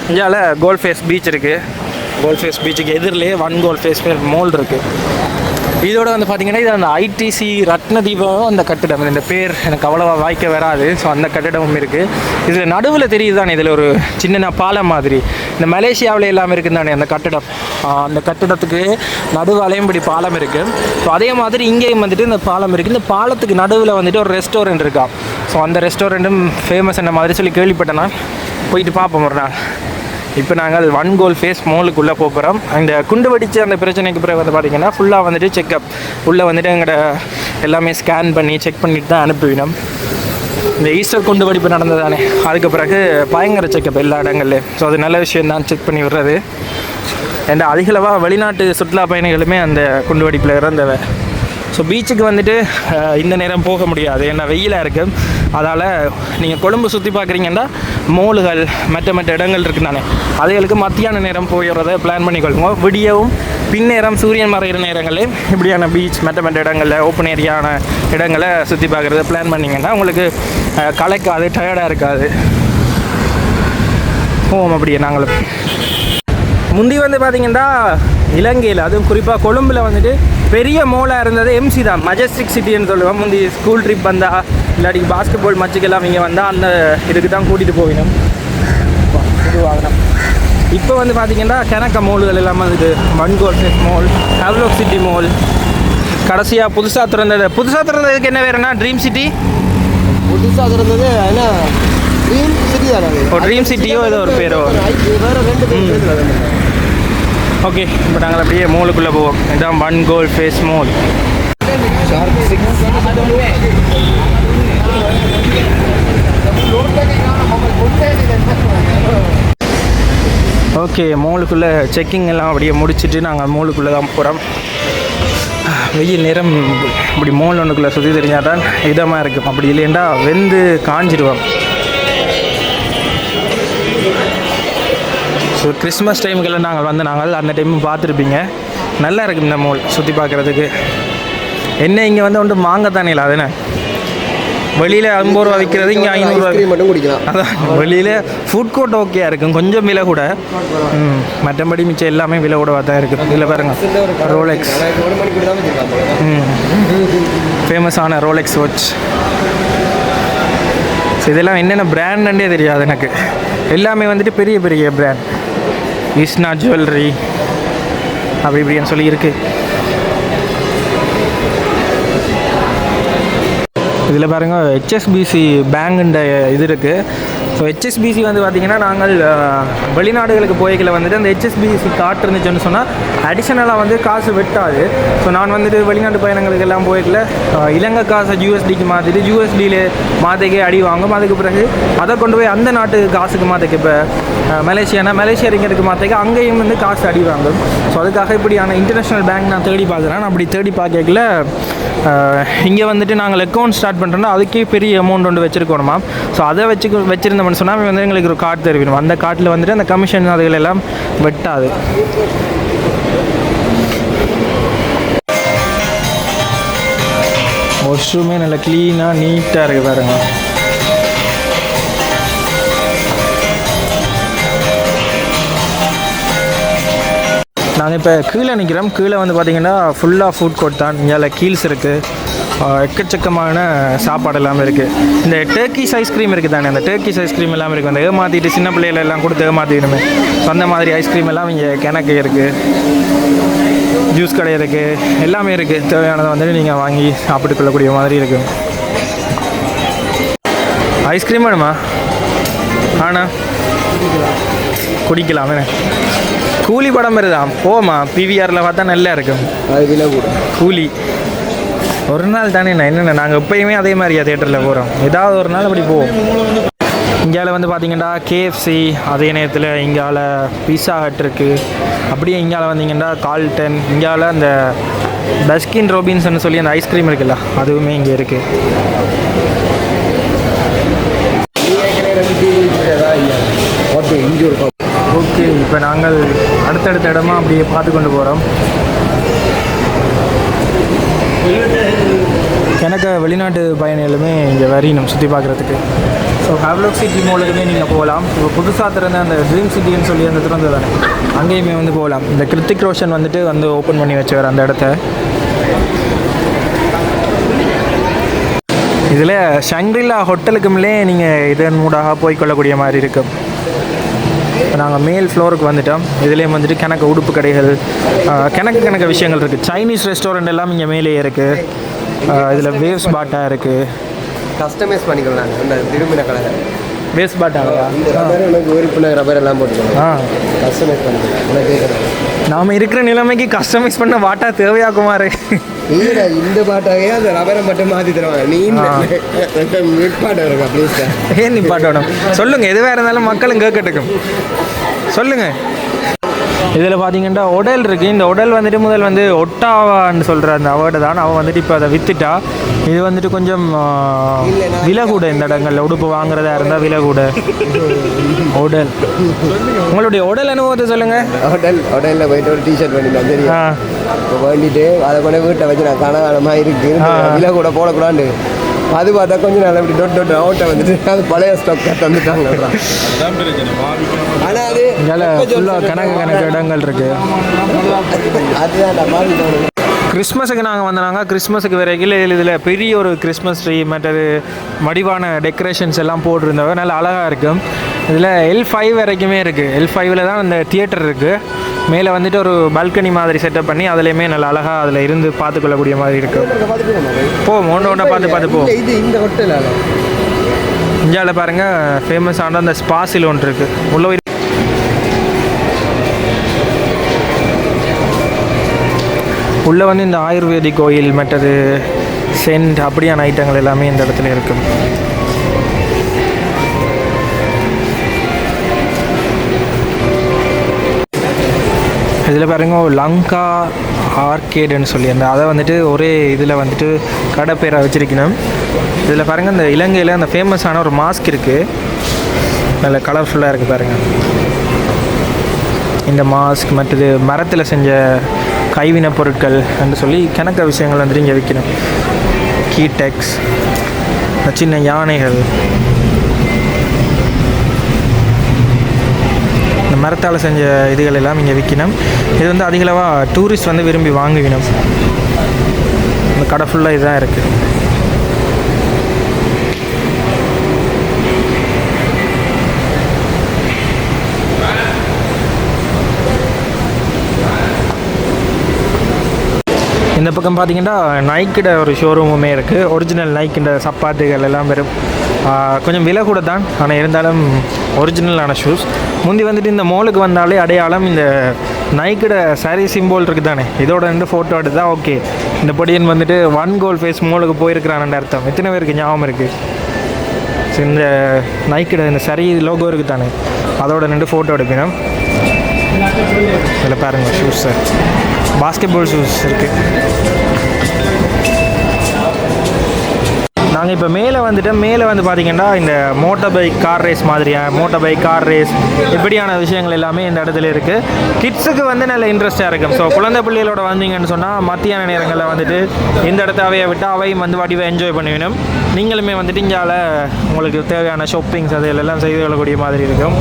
இந்தியாவில் கோல் ஃபேஸ் பீச் இருக்குது. கோல் ஃபேஸ் பீச்சுக்கு எதிரிலே ஒன் கோல் ஃபேஸ் மால் இருக்குது. இதோட வந்து பார்த்திங்கன்னா இது அந்த ஐடிசி ரத்னதீபம் அந்த கட்டிடம். இந்த பேர் எனக்கு அவ்வளோவா வாய்க்க வராது. ஸோ அந்த கட்டிடமும் இருக்குது. இதில் நடுவில் தெரியுது தானே, இதில் ஒரு சின்ன பாலம் மாதிரி. இந்த மலேசியாவில் எல்லாமே இருக்குது தானே அந்த கட்டிடம். அந்த கட்டிடத்துக்கு நடுவாலையும் இப்படி பாலம் இருக்குது. ஸோ அதே மாதிரி இங்கேயும் வந்துட்டு இந்த பாலம் இருக்குது. இந்த பாலத்துக்கு நடுவில் வந்துட்டு ஒரு ரெஸ்டாரண்ட் இருக்கா. ஸோ அந்த ரெஸ்டாரண்ட்டும் ஃபேமஸ் என்ன மாதிரி சொல்லி கேள்விப்பட்டேன்னா போயிட்டு பார்ப்போம் ஒரு நாள். இப்போ நாங்கள் ஒன் கோல் ஃபேஸ் மாலுக்குள்ளே போகிறோம். அந்த குண்டு வெடிச்ச அந்த பிரச்சனைக்கு பிறகு வந்து பார்த்திங்கன்னா ஃபுல்லாக வந்துட்டு செக்அப் உள்ளே வந்துட்டு எங்கள்கிட்ட எல்லாமே ஸ்கேன் பண்ணி செக் பண்ணிட்டு தான் அனுப்புவினோம். இந்த ஈஸ்டர் குண்டு வெடிப்பு நடந்தது தானே, அதுக்கு பிறகு பயங்கர செக்அப் எல்லா இடங்கள்லேயும். ஸோ அது நல்ல விஷயம் தான், செக் பண்ணி விடுறது. ஏன்னா அதிகளவாக வெளிநாட்டு சுற்றுலா பயணிகளுமே அந்த குண்டு வெடிப்பில் இறந்தவ. ஸோ பீச்சுக்கு வந்துட்டு இந்த நேரம் போக முடியாது, ஏன்னா வெயிலாக இருக்குது. அதால் நீங்கள் கொழும்பு சுற்றி பார்க்குறீங்கன்னா மோலுகள் மற்ற இடங்கள் இருக்குது தானே, அதுகளுக்கு மத்தியான நேரம் போயிடுறத பிளான் பண்ணிக்கொள்ளுங்க. விடியவும் பின்னேரம் சூரியன் மறைகிற நேரங்களே இப்படியான பீச் மற்ற இடங்களில் ஓப்பன் ஏரியான இடங்களை சுற்றி பார்க்குறத பிளான் பண்ணிங்கன்னா உங்களுக்கு களைக்காது, டயர்டாக இருக்காது. போவோம் அப்படியே நாங்களும். முந்தி வந்து பார்த்திங்கன்னா இலங்கையில், அதுவும் குறிப்பாக கொழும்பில் வந்துட்டு பெரிய மோலாக இருந்தது எம்சி தான், மஜஸ்டிக் சிட்டின்னு சொல்லுவோம். முந்தி ஸ்கூல் ட்ரிப் வந்தால் இல்லாட்டி பாஸ்கெட் பால் மச்சுக்கெல்லாம் இங்கே வந்தால் அந்த இதுக்கு தான் கூட்டிகிட்டு போவினோம், இது வாங்கினோம். இப்போ வந்து பார்த்திங்கன்னா கணக்க மோல்கள் எல்லாம் வந்துட்டு one Galle face mall, Havelock city mall, கடைசியாக புதுசாக திறந்ததுக்கு என்ன வேறுனா ட்ரீம் சிட்டி. புதுசாக திறந்தது ஏன்னா ட்ரீம் சிட்டி தானே. ட்ரீம் சிட்டியோ ஏதோ ஒரு பேரோ வேறு 2 பேர். ஓகே, இப்போ நாங்கள் அப்படியே மாலுக்குள்ளே போவோம். இதுதான் one Galle face mall. Okay, மாலுக்குள்ளே செக்கிங் எல்லாம் அப்படியே முடிச்சுட்டு நாங்கள் மாலுக்குள்ளே தான் போகிறோம். வெயில் நேரம் இப்படி மால் ஒன்றுக்குள்ளே சுற்றி தெரிஞ்சால் தான் இதமாக இருக்கும். அப்படி இல்லைன்னா வெந்து காஞ்சிடுவோம். ஸோ கிறிஸ்மஸ் டைமுக்கெல்லாம் நாங்கள் அந்த டைமும் பார்த்துருப்பீங்க. நல்லா இருக்கும் இந்த மால் சுற்றி பார்க்குறதுக்கு. என்ன இங்கே வந்து ஒன்று மாங்க தானே இல்லை, அதுன்னு வெளியில் 50 ரூபா விற்கிறது, இங்கே 500 ரூபா மட்டும் குடிக்கலாம். அதான் வெளியில் ஃபுட் கோர்ட் ஓகேயா இருக்கும், கொஞ்சம் விலை கூட. மற்றபடி மிச்சம் எல்லாமே விலை கூடவா தான் இருக்குது. இதில் பாருங்கள் ரோலெக்ஸ், ஃபேமஸான ரோலெக்ஸ் வாட்ச். ஸோ இதெல்லாம் என்னென்ன பிராண்டுன்னே தெரியாது எனக்கு. எல்லாமே வந்துட்டு பெரிய பெரிய பிராண்ட், இஸ்னா ஜுவல்லரி அப்படி இப்படின்னு சொல்லி இருக்குது. இதில் பாருங்கள் ஹெச்எஸ்பிசி பேங்குன்ற இது இருக்குது. ஸோ ஹெச்எஸ்பிசி வந்து பார்த்திங்கன்னா நாங்கள் வெளிநாடுகளுக்கு போய்களை வந்துட்டு அந்த ஹெச்எஸ்பிசி கார்டு இருந்துச்சுன்னு சொன்னால் அடிஷனலாக வந்து காசு வெட்டாது. ஸோ நான் வந்துட்டு வெளிநாட்டு பயணங்களுக்கு எல்லாம் போய்க்கல இலங்கை காசை யூஎஸ்டிக்கு மாற்றிட்டு யூஎஸ்டியில் மாற்றிக்கே அடி வாங்கும். அதுக்கு பிறகு அதை கொண்டு போய் அந்த நாட்டு காசுக்கு மாற்றிக்க. இப்போ மலேசியா ரிங்கெட்டுக்கு மாற்றிக்க அங்கேயும் வந்து காசு அடி வாங்கும். ஸோ அதுக்காக இப்படியான இன்டர்நேஷ்னல் பேங்க் நான் தேடி பார்க்குறேன். அப்படி தேடி பார்க்கல இங்கே வந்துட்டு நாங்கள் அக்கௌண்ட் ஸ்டார்ட் பண்ணுறோன்னா அதுக்கே பெரிய அமௌண்ட் ஒன்று வச்சுருக்கணுமா. ஸோ அதை வச்சுருந்தோம்னு சொன்னால் வந்து எங்களுக்கு ஒரு கார்டு தெரிவிக்கணும். அந்த கார்டில் வந்துட்டு அந்த கமிஷன் அதுகள் எல்லாம் வெட்டாது. வாஷ்ரூமே நல்லா க்ளீனாக நீட்டாக இருக்குது பாருங்க. நாங்கள் இப்போ கீழே நிற்கிறோம். கீழே வந்து பார்த்திங்கன்னா ஃபுல்லாக ஃபுட் கோர்ட் தான். இங்கே கீல்ஸ் இருக்குது, எக்கச்சக்கமான சாப்பாடு எல்லாமே இருக்குது. இந்த டர்க்கிஸ் ஐஸ்கிரீம் இருக்குது தானே, அந்த டர்க்கிஸ் ஐஸ்கிரீம் எல்லாமே இருக்குது. அந்த ஏமாற்றிட்டு சின்ன பிள்ளைகள் எல்லாம் கொடுத்து ஏமாற்றிடணுமே, ஸோ அந்த மாதிரி ஐஸ்கிரீம் எல்லாம் இங்கே கிணக்கு இருக்குது, ஜூஸ் கடை இருக்குது, எல்லாமே இருக்குது. தேவையானதை வந்துட்டு நீங்கள் வாங்கி சாப்பிட்டு கொள்ளக்கூடிய மாதிரி இருக்குது. ஐஸ்கிரீம் வேணுமா? ஆனால் குடிக்கலாமே. கூலி படம் வருதான் போமா, பிவிஆரில் பார்த்தா நல்லா இருக்கும். அது விலை கூட கூலி ஒரு நாள் தானே. என்னென்ன நாங்கள் எப்பயுமே அதே மாதிரியா தேட்டரில் போகிறோம், ஏதாவது ஒரு நாள் அப்படி போவோம். இங்கால வந்து பார்த்திங்கன்னா KFC, அதே நேரத்தில் இங்கால பீஸா ஹட் இருக்குது. அப்படியே இங்கால வந்தீங்கன்னா கால்டன், இங்கால அந்த பஸ்கின் ரோபின்ஸ்னு சொல்லி அந்த ஐஸ்கிரீம் இருக்குல்ல, அதுவுமே இங்கே இருக்குது. ஓகே, இப்போ நாங்கள் அடுத்தடுத்த இடமா அப்படியே பார்த்து கொண்டு போகிறோம். எனக்கு வெளிநாட்டு பயணிகளுமே இங்கே வரையணும் சுற்றி பார்க்குறதுக்கு. ஸோ ஹேவ்லாக் சிட்டி மாலுக்குமே நீங்கள் போகலாம். இப்போ புதுசாக திறந்த அந்த ட்ரீம் சிட்டின்னு சொல்லி அந்த திறந்தது தானே, அங்கேயுமே வந்து போகலாம். இந்த கிருத்திக் ரோஷன் வந்துட்டு வந்து ஓப்பன் பண்ணி வச்சுவார் அந்த இடத்த. இதில் ஷங்க்ரிலா ஹோட்டலுக்குமே நீங்கள் இதன் மூடாக போய்க்கொள்ளக்கூடிய மாதிரி இருக்கும். நாங்கள் மேல் ஃப்ளோருக்கு வந்துட்டோம். இதுலேயும் வந்துட்டு கணக்கு உடுப்பு கடைகள், கணக்கு விஷயங்கள் இருக்குது. சைனீஸ் ரெஸ்டாரண்ட் எல்லாம் இங்கே மேலேயே இருக்குது. இதில் வேவ்ஸ் பாட்டா இருக்குது. கஸ்டமைஸ் பண்ணிக்கலாம். அந்த திரும்பின கலர் வேவ்ஸ் பாட்டாங்களா? எனக்கு உறுப்பின ரப்பர் எல்லாம் போட்டுக்கலாம். கஸ்டமைஸ் பண்ணிக்கலாம். நாம் இருக்கிற நிலைமைக்கு கஸ்டமைஸ் பண்ண பாட்டா தேவையா குமார்? இல்லை, இந்த பாட்டாகவே அந்த ரப்பரை மட்டும் மாற்றி தருவாங்க. நீ பாட்டை இருக்கா ப்ளீஸ்? ஏன் நீ பாட்டோடும் சொல்லுங்கள், எதுவாக இருந்தாலும் மக்களும் கேட்கட்டுக்கும் சொல்லுங்கள். இதில் பார்த்தீங்கன்னா உடல் இருக்குது. இந்த உடல் வந்துட்டு முதல் வந்து ஒட்டாவான்னு சொல்கிற அந்த அவார்டு தான். அவன் வந்துட்டு இப்போ அதை விற்றுட்டா. இது வந்துட்டு கொஞ்சம் விலை கூட. இந்த இடங்களில் உடுப்பு வாங்குறதா இருந்தால் விலை கூட. உடல், உங்களுடைய உடல் அனுபவத்தை சொல்லுங்கள். உடலில் போயிட்டு ஒரு டிஷர்ட் பண்ணிட்டேன் தெரியும். இப்போ வேண்டிட்டு அதை கொண்டு வீட்டை வச்சு நான் கனகாலமாக இருக்குது, விலை கூட போடக்கூடாது. அது பார்த்தா கொஞ்சம் நல்லா இப்படி டொட் அவுட்டை வந்துட்டு அது பழைய ஸ்டாக் தந்துட்டாங்க. ஆனால் அது ஃபுல்லாக கணக்கு இடங்கள் இருக்குது. அதுதான் மாறிட்டோம். கிறிஸ்மஸுக்கு நாங்கள் வந்தாங்க. கிறிஸ்மஸுக்கு வரைக்கும் இதில் பெரிய ஒரு கிறிஸ்மஸ் ட்ரீ மற்றது மடிவான டெக்கரேஷன்ஸ் எல்லாம் போட்டிருந்தவங்க நல்லா அழகாக இருக்கும். இதில் L5 வரைக்குமே இருக்குது. L5ல் தான் அந்த தியேட்டர் இருக்குது. மேலே வந்துட்டு ஒரு பால்கனி மாதிரி செட்டப் பண்ணி அதுலேயுமே நல்லா அழகாக அதில் இருந்து பார்த்துக்கொள்ளக்கூடிய மாதிரி இருக்குது. போவோம், ஒன்று பார்த்து போவோம். இது இந்த ஹோட்டலில் இந்தியாவில் பாருங்கள் ஃபேமஸான அந்த ஸ்பாஸில் ஒன்று இருக்குது. உள்ளே வந்து இந்த ஆயுர்வேதிக் கோயில் மற்றது சென்ட் அப்படியான ஐட்டங்கள் எல்லாமே இந்த இடத்துல இருக்கும். இதில் பாருங்க லங்கா ஆர்கேடுன்னு சொல்லி அந்த அதை வந்துட்டு ஒரே இதில் வந்துட்டு கடை பேரை வச்சுருக்கணும். இதில் பாருங்கள் இந்த இலங்கையில் அந்த ஃபேமஸான ஒரு மாஸ்க் இருக்குது, நல்ல கலர்ஃபுல்லாக இருக்குது பாருங்கள். இந்த மாஸ்க் மற்றது மரத்தில் செஞ்ச கைவினை பொருட்கள் என்று சொல்லி கணக்க விஷயங்கள் வந்துட்டு இங்கே விற்கணும். கீடெக்ஸ், சின்ன யானைகள், இந்த மரத்தால் செஞ்ச இதுகள் எல்லாம் இங்கே விற்கணும். இது வந்து அதிகளவாக டூரிஸ்ட் வந்து விரும்பி வாங்குவினோம். இந்த கடை ஃபுல்லாக இதுதான் இருக்குது. இந்த பக்கம் பார்த்தீங்கன்னா நைக்கிட ஒரு ஷோரூமுமே இருக்குது. ஒரிஜினல் நைக்கின்ற சப்பாத்துகள் எல்லாம் வரும். கொஞ்சம் விலை கூட தான், ஆனால் இருந்தாலும் ஒரிஜினலான ஷூஸ். முந்தி வந்துட்டு இந்த மாலுக்கு வந்தாலே அடையாளம் இந்த நைக்கிட சாரி சிம்போல் இருக்குது தானே, இதோட ரெண்டு ஃபோட்டோ எடுத்து தான் ஓகே இந்த பொடியன் வந்துட்டு ஒன் கோல் ஃபேஸ் மாலுக்கு போயிருக்கிறான்னு அர்த்தம். எத்தனை பேருக்கு ஞாபகம் இருக்குது? ஸோ இந்த நைக்கிட இந்த சரி லோகோ இருக்குது தானே, அதோட நின்று ஃபோட்டோ எடுக்கணும். இதில் பாருங்கள் ஷூஸு, பாஸ்கெட்பால் ஷூஸ் இருக்குது. நாங்கள் இப்போ மேலே வந்துட்டோம். மேலே வந்து பார்த்திங்கன்னா இந்த மோட்டார் பைக் கார் ரேஸ் மாதிரியாக மோட்டார் பைக் கார் ரேஸ் இப்படியான விஷயங்கள் எல்லாமே இந்த இடத்துல இருக்குது. கிட்ஸுக்கு வந்து நல்ல இன்ட்ரெஸ்ட்டாக இருக்கும். ஸோ குழந்தை பிள்ளைகளோட வந்தீங்கன்னு சொன்னால் மத்தியான நேரங்களில் வந்துட்டு இந்த இடத்த அவையை விட்டு அவையும் வந்து வடிவை என்ஜாய் பண்ணிவிடும். நீங்களுமே வந்துட்டு இங்கால உங்களுக்கு தேவையான ஷாப்பிங்ஸ் அது எல்லாம் செய்து கொள்ளக்கூடிய மாதிரி இருக்கும்.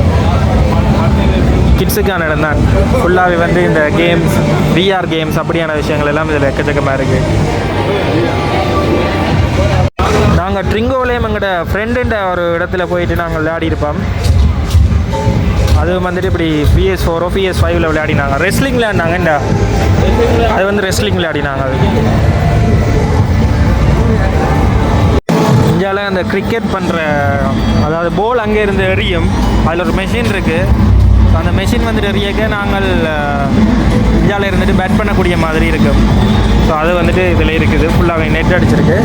கிட்ஸுக்கான இடம் தான் ஃபுல்லாகவே வந்து இந்த கேம்ஸ், விஆர் கேம்ஸ் அப்படியான விஷயங்கள் எல்லாம் இதில் எக்கச்சக்கமாக இருக்குது. நாங்கள் ட்ரிங்கோவிலேயும் எங்களோட ஃப்ரெண்டுன்ற ஒரு இடத்துல போயிட்டு நாங்கள் விளையாடிருப்போம். அது வந்துட்டு இப்படி PS4 PS5 விளையாடினாங்க. ரெஸ்லிங் விளையாடினாங்க. இந்த அது வந்து ரெஸ்லிங் விளையாடினாங்க. இந்தியாவில் அந்த கிரிக்கெட் பண்ணுற, அதாவது போல் அங்கே இருந்து எறியும். அதில் ஒரு மெஷின் இருக்குது. அந்த மெஷின் வந்துட்டு எறியக்க நாங்கள் இந்தியாவில் இருந்துட்டு பேட் பண்ணக்கூடிய மாதிரி இருக்கும். ஸோ அது வந்துட்டு இதில் இருக்குது. ஃபுல்லாக நெட் அடிச்சிருக்கு.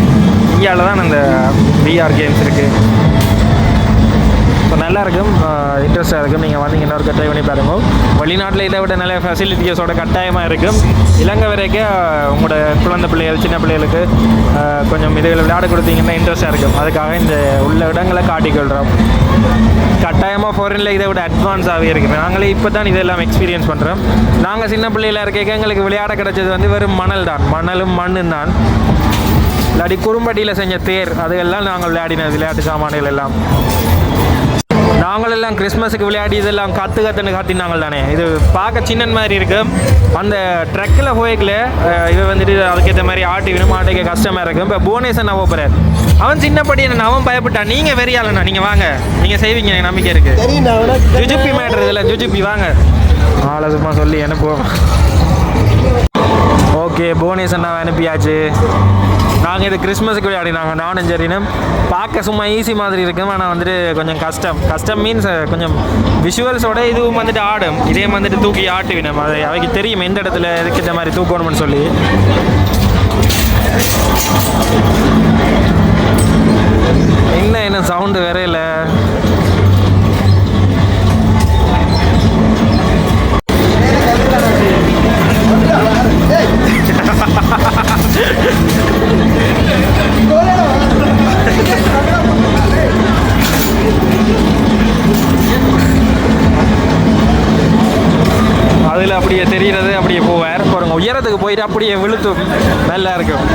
இந்தியாவில் தான் அந்த விஆர் கேம்ஸ் இருக்குது. ஸோ நல்லாயிருக்கும், இன்ட்ரெஸ்ட்டாக இருக்கும். நீங்கள் வந்து இன்னொரு ட்ரை பண்ணி பாருங்க. வெளிநாட்டில் இதை விட நல்ல ஃபெசிலிட்டிஸோட கட்டாயமாக இருக்கும். இலங்கை வரைக்கும் உங்களோட குழந்தை பிள்ளைகள், சின்ன பிள்ளைகளுக்கு கொஞ்சம் இதில் விளையாட கொடுத்தீங்கன்னா இன்ட்ரெஸ்ட்டாக இருக்கும். அதுக்காக இந்த உள்ள இடங்களை காட்டிக்கொள்கிறோம். கட்டாயமாக ஃபாரினில் இதை விட அட்வான்ஸாகவே இருக்குது. நாங்களே இப்போ தான் இதெல்லாம் எக்ஸ்பீரியன்ஸ் பண்ணுறோம். நாங்கள் சின்ன பிள்ளையில் இருக்க எங்களுக்கு விளையாட கிடச்சது வந்து வெறும் மணல் தான், மணலும் மண்ணும் தான். இல்லாட்டி குறும்பட்டியில் செஞ்ச தேர் அதெல்லாம் நாங்கள் விளையாடின விளையாட்டு சாமான்கள் எல்லாம். நாங்களெல்லாம் கிறிஸ்மஸுக்கு விளையாடி இதெல்லாம் கற்றுன்னு காத்தினாங்கள் தானே. இது பார்க்க சின்னன் மாதிரி இருக்கும். அந்த ட்ரக்கில் போய்க்கல இவ வந்துட்டு அதுக்கேற்ற மாதிரி ஆட்டி வேணும், ஆட்டிக்க கஷ்டமாக இருக்கும். இப்போ புவனேஸ்வரன் நவ போகிறார். அவன் சின்னப்படி என்ன அவன் பயப்பட்டான். நீங்கள் வெறியாளண்ணா, நீங்கள் வாங்க, நீங்கள் செய்வீங்க, எனக்கு நம்பிக்கை இருக்குது. ஜுஜுப்பி மேட்ரு இதில் ஜுஜுப்பி வாங்க ஆளை சும்மா சொல்லி அனுப்புவோம். ஓகே, புவனேஸ்வரன் அனுப்பியாச்சு. நாங்கள் இது கிறிஸ்மஸுக்கு விளையாடினாங்க. நானும் சரினும் பார்க்க சும்மா ஈஸி மாதிரி இருக்கும். ஆனால் வந்துட்டு கொஞ்சம் கஷ்டம் மீன்ஸ் கொஞ்சம் விஷுவல்ஸோட இதுவும் வந்துட்டு ஆடும். இதே வந்துட்டு தூக்கி ஆட்டுவினம். அது அவைக்கு தெரியும் எந்த இடத்துல எதுக்கு இந்த மாதிரி தூக்கணும்னு சொல்லி. என்ன சவுண்டு வேற இல்லை. அதில் அப்படியே தெரிகிறது, அப்படியே போவார் பாருங்க. உயரத்துக்கு போயிட்டு அப்படியே விழுத்தும், நல்லா இருக்கும்.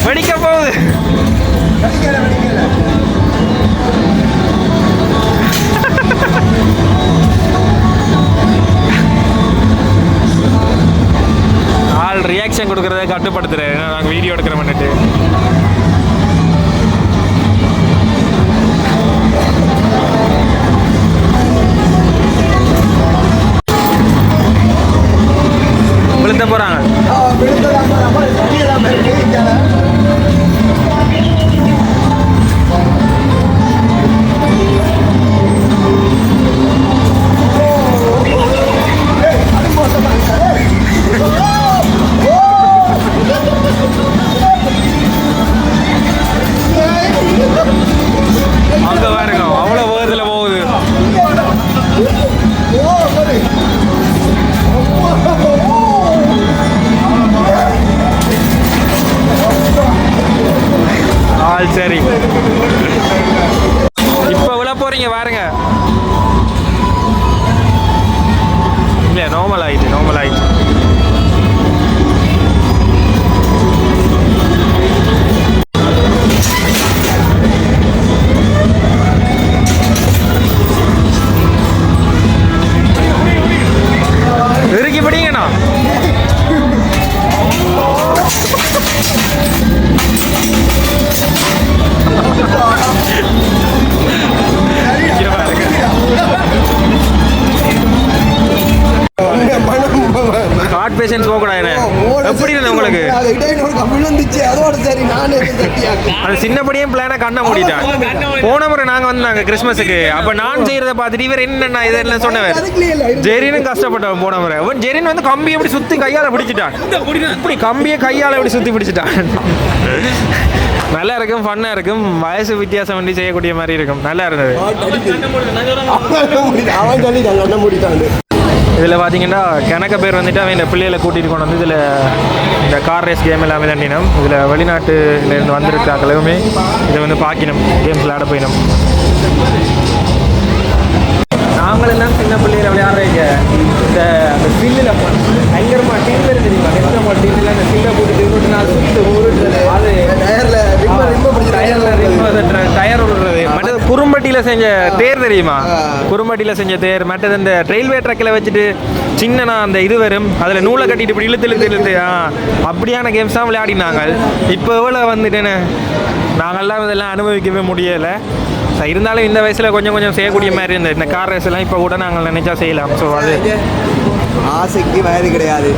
வெடிக்க போகுது. ஆள் ரியாக்ஷன் கொடுக்குறத கட்டுப்படுத்துறேன். நாங்கள் வீடியோ எடுக்கிற பண்ணிட்டு விழுத்த போகிறாங்க. அங்கே பாருங்க, அவ்வளோ வேகத்தில் போகுது. சரி, இப்போ விழ போறீங்க பாருங்க. இல்லை, நார்மல் ஆயிடுச்சு. இறுக்கி பிடிங்கண்ணா. ஹார்ட் பேஷன்ஸ் போகக்கூடாது. எப்படி இருந்தது உங்களுக்கு? உனக்கு அது சின்னபடியும் பிளானை கண்ண மூடிட்டான். போன முறை நாங்கள் வந்தாங்க கிறிஸ்மஸுக்கு, அப்போ நான் செய்கிறத பார்த்துட்டு இவர் என்னென்ன இதெல்லாம் சொன்னவர். ஜெரினும் கஷ்டப்பட்டவன் போன முறை. அவன் ஜெரின் வந்து கம்பியை எப்படி சுற்றி கையால் பிடிச்சிட்டான், இப்படி கம்பியை கையால் எப்படி சுற்றி பிடிச்சிட்டான். நல்லா இருக்கும், ஃபன்னாக இருக்கும், வயசு வித்தியாசம் வந்து செய்யக்கூடிய மாதிரி இருக்கும். நல்லா இருந்தது. இதில் பார்த்தீங்கன்னா கணக்க பேர் வந்துட்டு அவன் இந்த பிள்ளைகளை கூட்டிகிட்டு கொண்டு வந்து இதில் இந்த கார் ரேஸ் கேம் எல்லாமே தண்டினோம். இதில் வெளிநாட்டுலேருந்து வந்திருக்காங்களுமே இதை வந்து பார்க்கணும், கேம்ஸ் விளையாட போயிடும். நாங்களெல்லாம் சின்ன பிள்ளைகளை விளையாடுறீங்க இந்த ஸ்பில்லில் பயங்கரமாக டீம்ல தெரியுமா, நெஸ்டமா டீமில் அந்த ஸ்பில்லை போட்டு நான் சுற்று ஊருறது, அது டயர் விடுறது. மற்றது குறும்பட்டியில் செஞ்ச தேர் தெரியுமா, குறும்பட்டியில் செஞ்ச தேர். மற்றது இந்த ரயில்வே ட்ராக்கில் வச்சுட்டு சின்னனா அந்த இது வரும், அதில் நூலை கட்டிட்டு இப்படி இழுத்து அப்படியான கேம்ஸ் தான் விளையாடினாங்க. இப்போ எவ்வளோ வந்துட்டேன்னு நாங்கள்லாம் இதெல்லாம் அனுபவிக்கவே முடியலை. இருந்தாலும் இந்த வயசில் கொஞ்சம் செய்யக்கூடிய மாதிரி இருந்தது. இந்த கார் ரேஸ் எல்லாம் இப்போ கூட நாங்கள் நினைச்சா செய்யலாம். ஸோ அது ஆசைக்கு வயது கிடையாது.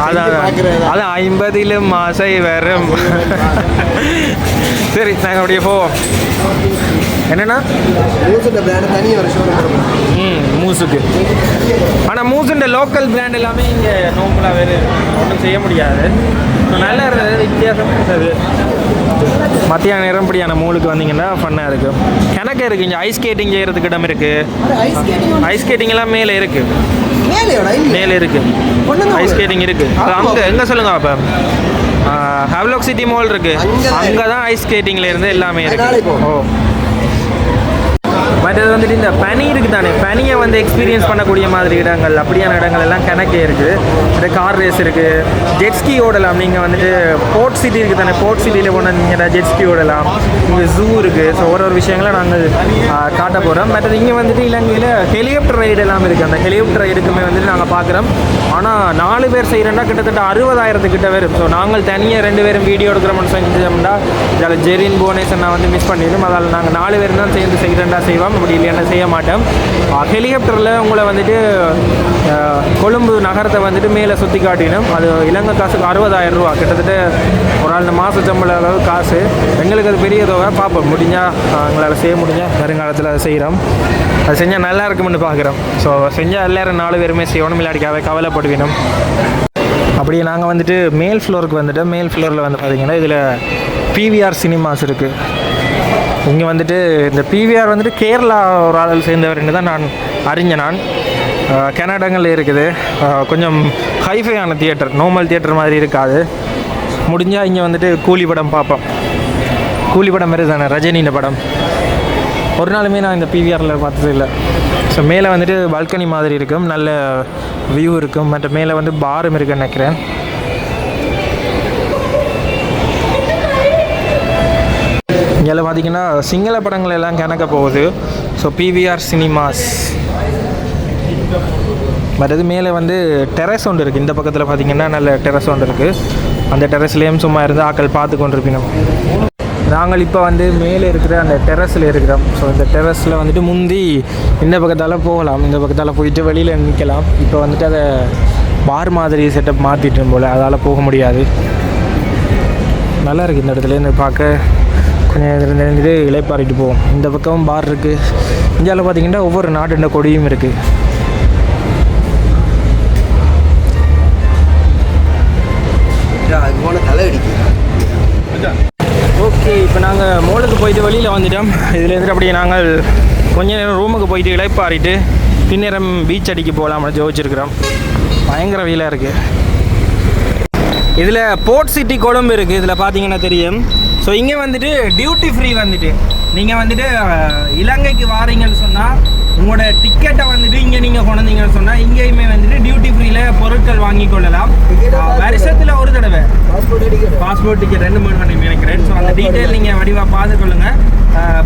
அது 50லும் ஆசை வரும். சரி, நாங்கள் அப்படியே போவோம். என்னன்னா மூசுக்கு, ஆனால் மூசுன்ற லோக்கல் பிராண்ட் எல்லாமே இங்கே நோம்பலாக வேறு ஒன்றும் செய்ய முடியாது. நல்லா இருந்தது, வித்தியாசம் இருந்தது. மத்தியான நேரம் இப்படியான மூலுக்கு வந்தீங்கன்னா ஃபன்னாக இருக்கும். கிணக்க இருக்குது, இங்கே ஐஸ் ஸ்கேட்டிங் செய்கிறதுக்கு இடம் இருக்குது. ஐஸ் ஸ்கேட்டிங் எல்லாம் மேலே இருக்குது, மேலே இருக்குது ஐஸ் ஸ்கேட்டிங் இருக்குது. அது அங்கே எங்கே சொல்லுங்க அப்போ ஹவ்லாக் சிட்டி மால் இருக்குது, அங்கே தான் ஐஸ் ஸ்கேட்டிங்கில் இருந்து எல்லாமே இருக்குது. ஓ, மற்றது வந்துட்டு இந்த பனி இருக்குது தானே, பனியை வந்து எக்ஸ்பீரியன்ஸ் பண்ணக்கூடிய மாதிரி இடங்கள், அப்படியான இடங்கள் எல்லாம் கணக்கே இருக்குது. இந்த கார் ரேஸ் இருக்குது, ஜெட்ஸ்கி ஓடலாம். நீங்கள் வந்துட்டு போர்ட் சிட்டி இருக்குது தானே, போர்ட் சிட்டியில் போனால் நீங்கள் ஜெட்ஸ்கி ஓடலாம். இங்கே ஜூ இருக்குது. ஸோ ஒரு விஷயங்களை நாங்கள் காட்ட போகிறோம். மற்றது இங்கே வந்துட்டு இலங்கையில் ஹெலிகாப்டர் ரைடு எல்லாம் இருக்குது. அந்த ஹெலிகாப்டர் ரைடுக்குமே வந்துட்டு நாங்கள் பார்க்குறோம். ஆனால் 4 பேர் செய்கிறோன்னா கிட்டத்தட்ட 60,000 கிட்ட வரும். ஸோ நாங்கள் தனியாக 2 பேரும் வீடியோ எடுக்கிறோம்னு செஞ்சோம்னா இதில் ஜெரின் போனேஸ் நான் வந்து மிஸ் பண்ணிடும். அதால் நாங்கள் 4 பேர் தான் சேர்ந்து செய்கிறேன்டா செய்வோம், அப்படி இல்லைன்னா செய்ய மாட்டோம். ஹெலிகாப்டரில் உங்களை வந்துட்டு கொழும்பு நகரத்தை வந்துட்டு மேலே சுற்றி காட்டினோம். அது இலங்கை காசுக்கு 60,000 ரூபா, கிட்டத்தட்ட ஒரு ஆள் மாத சம்பள அளவு காசு. எங்களுக்கு அது பெரிய தொகை. பார்ப்போம், முடிஞ்சால் எங்களால் செய்ய முடிஞ்சால் வருங்காலத்தில் அதை செய்கிறோம். அது செஞ்சால் நல்லா இருக்கும்னு பார்க்குறோம். ஸோ செஞ்சால் எல்லாரும் 4 பேருமே செய்யணும், இல்லாட்டிக்காவே கவலைப்படுவினோம். அப்படியே நாங்கள் வந்துட்டு மேல் ஃப்ளோருக்கு வந்துட்டு, மேல் ஃப்ளோரில் வந்து பார்த்திங்கன்னா இதில் பிவிஆர் சினிமாஸ் இருக்குது. இங்கே வந்துட்டு இந்த பிவிஆர் வந்துட்டு கேரளா ஒரு ஆள் சேர்ந்தவர்னு தான் நான் அறிஞ்சேன். நான் கனடாங்களில் இருக்குது. கொஞ்சம் ஹைஃபையான தியேட்டர், நார்மல் தியேட்டர் மாதிரி இருக்காது. முடிஞ்சால் இங்கே வந்துட்டு கூலி படம் பார்ப்போம். கூலி படம் மாதிரி தானே ரஜினின்ற படம். ஒரு நாளுமே நான் இந்த பிவிஆரில் பார்த்தது இல்லை. ஸோ மேலே வந்துட்டு பால்கனி மாதிரி இருக்கும், நல்ல வியூ இருக்கும். மற்ற மேலே வந்து பாரும் இருக்குன்னு நினைக்கிறேன். இங்கே பார்த்தீங்கன்னா சிங்கள படங்கள் எல்லாம் கணக்க போகுது. So PVR cinemas. மற்றது மேலே வந்து டெரஸ் ஒன்று இருக்குது. இந்த பக்கத்தில் பார்த்திங்கன்னா நல்ல டெரஸ் ஒன்று இருக்குது. அந்த டெரஸ்லேயும் சும்மா இருந்து ஆக்கள் பார்த்து கொண்டிருப்பினோம். நாங்கள் இப்போ வந்து மேலே இருக்கிற அந்த டெரஸில் இருக்கிறோம். ஸோ இந்த டெரஸில் வந்துட்டு முந்தி இந்த பக்கத்தால் போகலாம், இந்த பக்கத்தால் போயிட்டு வெளியில் நிற்கலாம். இப்போ வந்துட்டு அதை பார் மாதிரி செட்டப் மாற்றிட்டோம் போல், அதால் போக முடியாது. நல்லா இருக்குது இந்த இடத்துல இருந்து பார்க்க. கொஞ்சம் இருந்துட்டு இலைப்பாரிட்டு போவோம். இந்த பக்கம் பார் இருக்குது. இந்தியாவில் பார்த்திங்கன்னா ஒவ்வொரு நாட்டு கொடியும் இருக்குது. ஓகே, இப்போ நாங்கள் மோலுக்கு போயிட்டு வெளியில் வந்துட்டோம். இதுலேருந்து அப்படியே நாங்கள் கொஞ்ச நேரம் ரூமுக்கு போயிட்டு இலைப்பாரிட்டு பின்னேரம் பீச் அடிக்க போகலாம்னு யோசிச்சிருக்கிறோம். பயங்கர வெயிலாக இருக்குது. இதில் போர்ட் சிட்டி கொழும்பு இருக்குது. இதில் பார்த்தீங்கன்னா தெரியும். ஸோ இங்கே வந்துட்டு டியூட்டி ஃப்ரீ வந்துட்டு நீங்கள் வந்துட்டு இலங்கைக்கு வாரீங்கன்னு சொன்னால் உங்களோட டிக்கெட்டை வந்துட்டு இங்கே நீங்கள் கொண்டீங்கன்னு சொன்னால் இங்கேயுமே வந்துட்டு டியூட்டி ஃப்ரீயில் பொருட்கள் வாங்கி கொள்ளலாம். வருஷத்தில் ஒரு தடவை பாஸ்போர்ட் டிக்கெட் 2-3 மணி நினைக்கிறேன். ஸோ அந்த டீட்டெயில் நீங்கள் வடிவாக பார்த்துக்கொள்ளுங்கள்.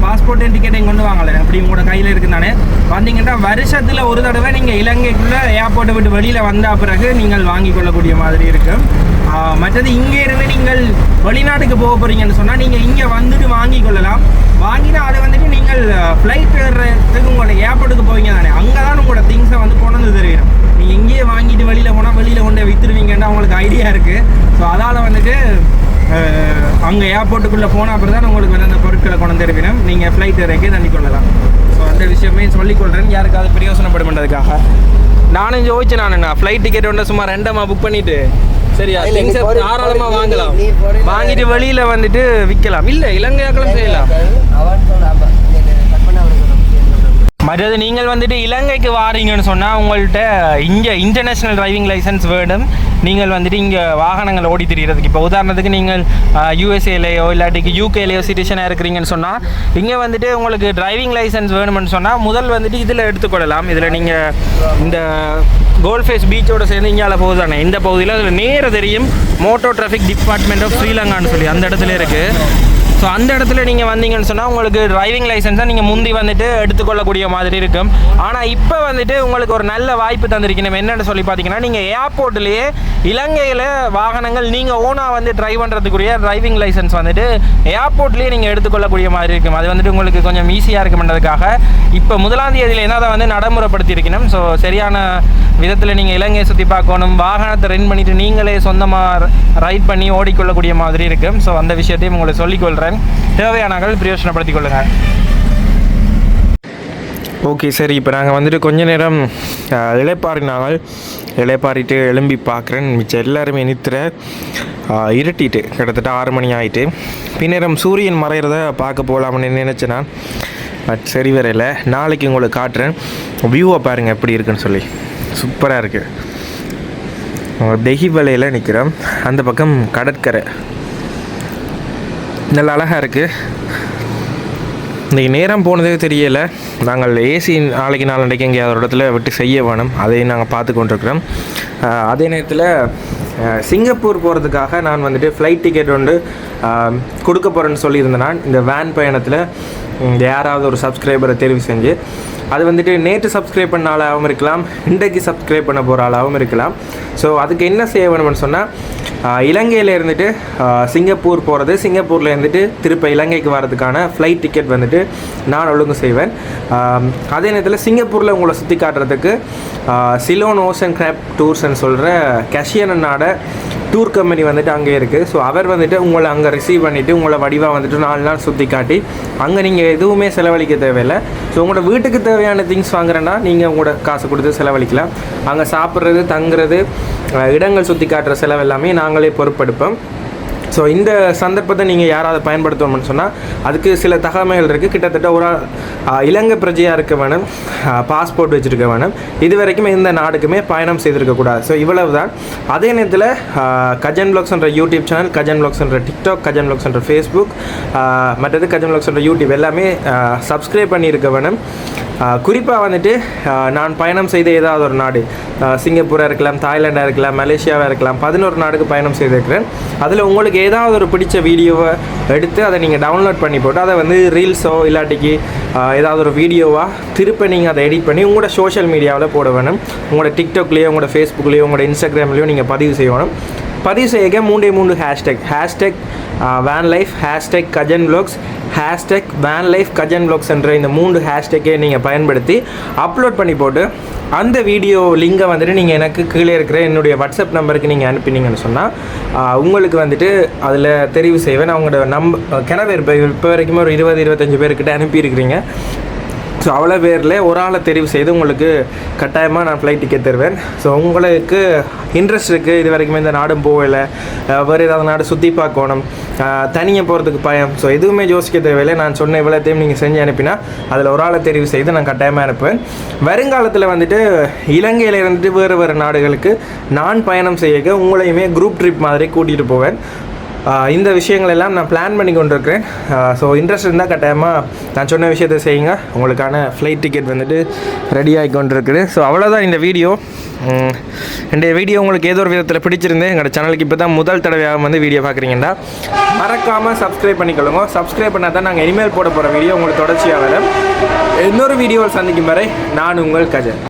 பாஸ்போர்ட்டையும் டிக்கெட்டையும் கொண்டு வாங்கலை, அப்படி உங்களோட கையில் இருக்குதானே. வந்தீங்கன்னா வருஷத்தில் ஒரு தடவை நீங்கள் இலங்கைக்குள்ளே ஏர்போர்ட்டை விட்டு வெளியில் வந்த பிறகு நீங்கள் வாங்கி கொள்ளக்கூடிய மாதிரி இருக்கும். மற்றது இங்கே இருந்து நீங்கள் வெளிநாட்டுக்கு போக போகிறீங்கன்னு சொன்னால் நீங்கள் இங்கே வந்துட்டு வாங்கி கொள்ளலாம். வாங்கினா அதை வந்துட்டு நீங்கள் ஃப்ளைட் ஏறுறதுக்கு உங்களோட ஏர்போர்ட்டுக்கு போவீங்க தானே, அங்கே தான் உங்களோட திங்ஸை வந்து கொண்டு வந்து தெரியும். நீங்கள் இங்கேயே வாங்கிட்டு வெளியில் போனால் வெளியில் கொண்டு விற்றுருவீங்கன்னா உங்களுக்கு ஐடியா இருக்குது. ஸோ அதால் வந்துட்டு அங்கே ஏர்போர்ட்டுக்குள்ளே போன அப்புறம் தான் உங்களுக்கு வந்து அந்த பொருட்களை கொண்டு வந்து இருப்பினும் நீங்கள் ஃப்ளைட் இறக்கி தண்ணி கொள்ளலாம். ஸோ அந்த விஷயமே சொல்லிக்கொள்கிறேன், யாருக்காவது பிரயோசனப்படுமென்றதுக்காக. நானும் யோசிச்சேன், நான் ஃப்ளைட் டிக்கெட் ஒன்று சும்மா ரெண்டமாக புக் பண்ணிவிட்டு சரியா திங்ஸை தாராளமாக வாங்கலாம், வாங்கிட்டு வெளியில் வந்துட்டு விற்கலாம். இல்லை இலங்கையாக்களும் செய்யலாம். மற்றது நீங்கள் வந்துட்டு இலங்கைக்கு வாரீங்கன்னு சொன்னால் உங்கள்கிட்ட இங்கே இன்டர்நேஷ்னல் டிரைவிங் லைசன்ஸ் வேணும். நீங்கள் வந்துட்டு இங்கே வாகனங்கள் ஓடி திரிகிறதுக்கு இப்போ உதாரணத்துக்கு நீங்கள் யூஎஸ்ஏலையோ இல்லாட்டிக்கு யூகேலையோ சிட்டிசனாக இருக்கிறீங்கன்னு சொன்னால் இங்கே வந்துட்டு உங்களுக்கு டிரைவிங் லைசன்ஸ் வேணும்னு சொன்னால் முதல் வந்துட்டு இதில் எடுத்துக்கொள்ளலாம். இதில் நீங்கள் இந்த கோல்ஃபேஸ் பீச்சோட சேர்ந்து இங்கால போகுதானே இந்த பகுதியில் அதில் நேர தெரியும் மோட்டோ டிராஃபிக் டிபார்ட்மெண்ட் ஆஃப் ஸ்ரீலங்கான்னு சொல்லி அந்த இடத்துல இருக்குது. ஸோ அந்த இடத்துல நீங்கள் வந்தீங்கன்னு சொன்னால் உங்களுக்கு டிரைவிங் லைசன்ஸை நீங்கள் முந்தி வந்துட்டு எடுத்துக்கொள்ளக்கூடிய மாதிரி இருக்கும். ஆனால் இப்போ வந்துட்டு உங்களுக்கு ஒரு நல்ல வாய்ப்பு தந்திருக்கணும். என்னென்னு சொல்லி பார்த்தீங்கன்னா நீங்கள் ஏர்போர்ட்லேயே இலங்கையில் வாகனங்கள் நீங்கள் ஓனாக வந்து ட்ரைவ் பண்ணுறதுக்குரிய டிரைவிங் லைசன்ஸ் வந்துட்டு ஏர்போர்ட்லேயே நீங்கள் எடுத்துக்கொள்ளக்கூடிய மாதிரி இருக்கும். அது வந்துட்டு உங்களுக்கு கொஞ்சம் ஈஸியாக இருக்கும்ன்றதுக்காக இப்போ 1ஆம் தேதியிலேருந்து அதை வந்து நடைமுறைப்படுத்தியிருக்கணும். ஸோ சரியான விதத்தில் நீங்கள் இலங்கையை சுற்றி பார்க்கணும், வாகனத்தை ரெண்ட் பண்ணிவிட்டு நீங்களே சொந்தமாக ரைட் பண்ணி ஓடிக்கொள்ளக்கூடிய மாதிரி இருக்கும். ஸோ அந்த விஷயத்தையும் உங்களுக்கு சொல்லிக்கொள்கிறேன், தேவையானவர்கள் பிரயோஜனப்படுத்திக் கொள்ளுங்கள். ஓகே சரி, இப்போ நாங்கள் வந்துட்டு கொஞ்ச நேரம் இளைப்பாறிட்டு எழும்பி பார்க்குறேன். மிச்சம் எல்லாருமே நித்திர இருட்டிட்டு கிட்டத்தட்ட 6 மணி ஆகிட்டு பின்னேரம் சூரியன் மறைகிறத பார்க்க போகலாம்னு நினச்சேன் நான். பட் சரி வரையில. நாளைக்கு உங்களுக்கு காட்டுறேன், வியூவை பாருங்கள் எப்படி இருக்குன்னு சொல்லி. சூப்பராக இருக்குது. தெஹிவலையில் நிற்கிறோம், அந்த பக்கம் கடற்கரை நல்ல அழகாக இருக்குது. இன்றைக்கி நேரம் போனதே தெரியலை. நாங்கள் ஏசி நாளைக்கு நாளன்றைக்கு எங்கேயாவது ஒரு இடத்துல விட்டு செய்ய வேணும், அதையும் நாங்கள் பார்த்து கொண்டிருக்கிறோம். அதே நேரத்தில் சிங்கப்பூர் போகிறதுக்காக நான் வந்துட்டு ஃப்ளைட் டிக்கெட் வந்து கொடுக்க போகிறேன்னு சொல்லியிருந்தேன். நான் இந்த வேன் பயணத்தில் யாராவது ஒரு சப்ஸ்கிரைபரை தெரிவு செஞ்சு அது வந்துட்டு நேற்று சப்ஸ்கிரைப் பண்ண ஆளாகவும் இருக்கலாம், இன்றைக்கு சப்ஸ்கிரைப் பண்ண போகிற ஆளாகவும் இருக்கலாம். ஸோ அதுக்கு என்ன செய்ய வேணும்னு சொன்னால் இலங்கையில் இருந்துட்டு சிங்கப்பூர் போகிறது, சிங்கப்பூரில் இருந்துட்டு திருப்ப இலங்கைக்கு வர்றதுக்கான ஃப்ளைட் டிக்கெட் வந்துட்டு நான் ஒழுங்கு செய்வேன். அதே நேரத்தில் சிங்கப்பூரில் உங்களை சுற்றி காட்டுறதுக்கு சிலோன் ஓஷன் கிராப் டூர்ஸ்ன்னு சொல்கிற கஷியனோட டூர் கம்பெனி வந்துட்டு அங்கே இருக்குது. ஸோ அவர் வந்துட்டு உங்களை அங்கே ரிசீவ் பண்ணிவிட்டு உங்களை வடிவாக வந்துட்டு 4 நாள் சுற்றி காட்டி அங்கே நீங்கள் எதுவுமே செலவழிக்க தேவையில்லை. ஸோ உங்களோட வீட்டுக்கு தேவையான திங்ஸ் வாங்குறேன்னா நீங்கள் உங்களோட காசு கொடுத்து செலவழிக்கலாம். அங்கே சாப்பிட்றது, தங்குறது, இடங்கள் சுற்றி காட்டுற செலவு எல்லாமே நாங்களே பொறுப்பெடுப்போம். ஸோ இந்த சந்தர்ப்பத்தை நீங்கள் யாராவது பயன்படுத்தணும்னு சொன்னால் அதுக்கு சில தகவல்கள் இருக்குது. கிட்டத்தட்ட ஒரு இலங்கை பிரஜையாக இருக்க வேணும், பாஸ்போர்ட் வச்சுருக்க வேணும், இது வரைக்கும் எந்த நாடுக்குமே பயணம் செய்திருக்கக்கூடாது. ஸோ இவ்வளவு தான். அதே நேரத்தில் கஜன் வ்ளாக்ஸ்ன்ற யூடியூப் சேனல், கஜன் வ்ளாக்ஸ்ன்ற டிக்டாக், கஜன் வ்ளாக்ஸ்ன்ற ஃபேஸ்புக், மற்றது கஜன் வ்ளாக்ஸ்ன்ற யூடியூப் எல்லாமே சப்ஸ்கிரைப் பண்ணியிருக்க வேணும். குறிப்பாக வந்துட்டு நான் பயணம் செய்த ஏதாவது ஒரு நாடு, சிங்கப்பூராக இருக்கலாம், தாய்லாண்டாக இருக்கலாம், மலேசியாவாக இருக்கலாம், 11 நாடுக்கு பயணம் செய்திருக்கிறேன். அதில் உங்களுக்கு ஏதாவது ஒரு பிடிச்ச வீடியோவை எடுத்து அதை நீங்கள் டவுன்லோட் பண்ணி போட்டு அதை வந்து ரீல்ஸோ இல்லாட்டிக்கு ஏதாவது ஒரு வீடியோவாக திருப்ப நீங்கள் அதை எடிட் பண்ணி உங்களோட சோஷியல் மீடியாவில் போட வேணும். உங்களோட டிக்டாக்லேயோ, உங்களோட ஃபேஸ்புக்லேயோ, உங்களோட இன்ஸ்டாகிராம்லேயோ நீங்கள் பதிவு செய்யணும். பதிவு செய்ய 3 hashtag van life, hashtag Gajan vlogs, hashtag van life Gajan vlogs என்ற இந்த 3 ஹேஷ்டேக்கை நீங்கள் பயன்படுத்தி அப்லோட் பண்ணி போட்டு அந்த வீடியோ லிங்கை வந்துட்டு நீங்கள் எனக்கு கீழே இருக்கிற என்னுடைய வாட்ஸ்அப் நம்பருக்கு நீங்கள் அனுப்பினீங்கன்னு சொன்னால் உங்களுக்கு வந்துட்டு அதில் தெரிவு செய்வேன். அவங்களோட கிணவர் இப்போ வரைக்கும் ஒரு 20-25 பேர்கிட்ட அனுப்பியிருக்கிறீங்க. ஸோ அவ்வளோ பேரில் ஒரு ஆளை தெரிவு செய்து உங்களுக்கு கட்டாயமாக நான் ஃப்ளைட் டிக்கெட் தருவேன். ஸோ உங்களுக்கு இன்ட்ரெஸ்ட் இருக்குது, இது வரைக்கும் இந்த நாடும் போகலை, வேறு ஏதாவது நாடு சுற்றி பார்க்கணும், தனியாக போகிறதுக்கு பயம், ஸோ எதுவுமே யோசிக்க தேவையில்லை. நான் சொன்ன இவ்வளோத்தையும் நீங்கள் செஞ்சு அனுப்பினா அதில் ஒரு ஆளை தெரிவு செய்து நான் கட்டாயமாக அனுப்புவேன். வருங்காலத்தில் வந்துட்டு இலங்கையில் இருந்துட்டு வேறு நாடுகளுக்கு நான் பயணம் செய்ய உங்களையுமே குரூப் ட்ரிப் மாதிரி கூட்டிகிட்டு போவேன். இந்த விஷயங்கள் எல்லாம் நான் பிளான் பண்ணி கொண்டிருக்கிறேன். ஸோ இன்ட்ரெஸ்ட் இருந்தால் கட்டாயமாக நான் சொன்ன விஷயத்தை செய்யுங்க. உங்களுக்கான ஃப்ளைட் டிக்கெட் வந்துட்டு ரெடி ஆகி கொண்டிருக்குது. ஸோ அவ்வளோதான் இந்த வீடியோ. இந்த வீடியோ உங்களுக்கு ஏதோ ஒரு விதத்தில் பிடிச்சிருந்தேன், எங்களோட சேனலுக்கு இப்போ தான் முதல் தடவையாக வந்து வீடியோ பார்க்குறீங்கன்னா மறக்காமல் சப்ஸ்கிரைப் பண்ணிக்கொள்ளுங்க. சப்ஸ்கிரைப் பண்ணால் தான் நாங்கள் இனிமேல் போட போகிற வீடியோ உங்களுக்கு தொடர்ச்சியாக வரும். இன்னொரு வீடியோவில் சந்திக்கும் வரை நான் உங்கள் கஜன்.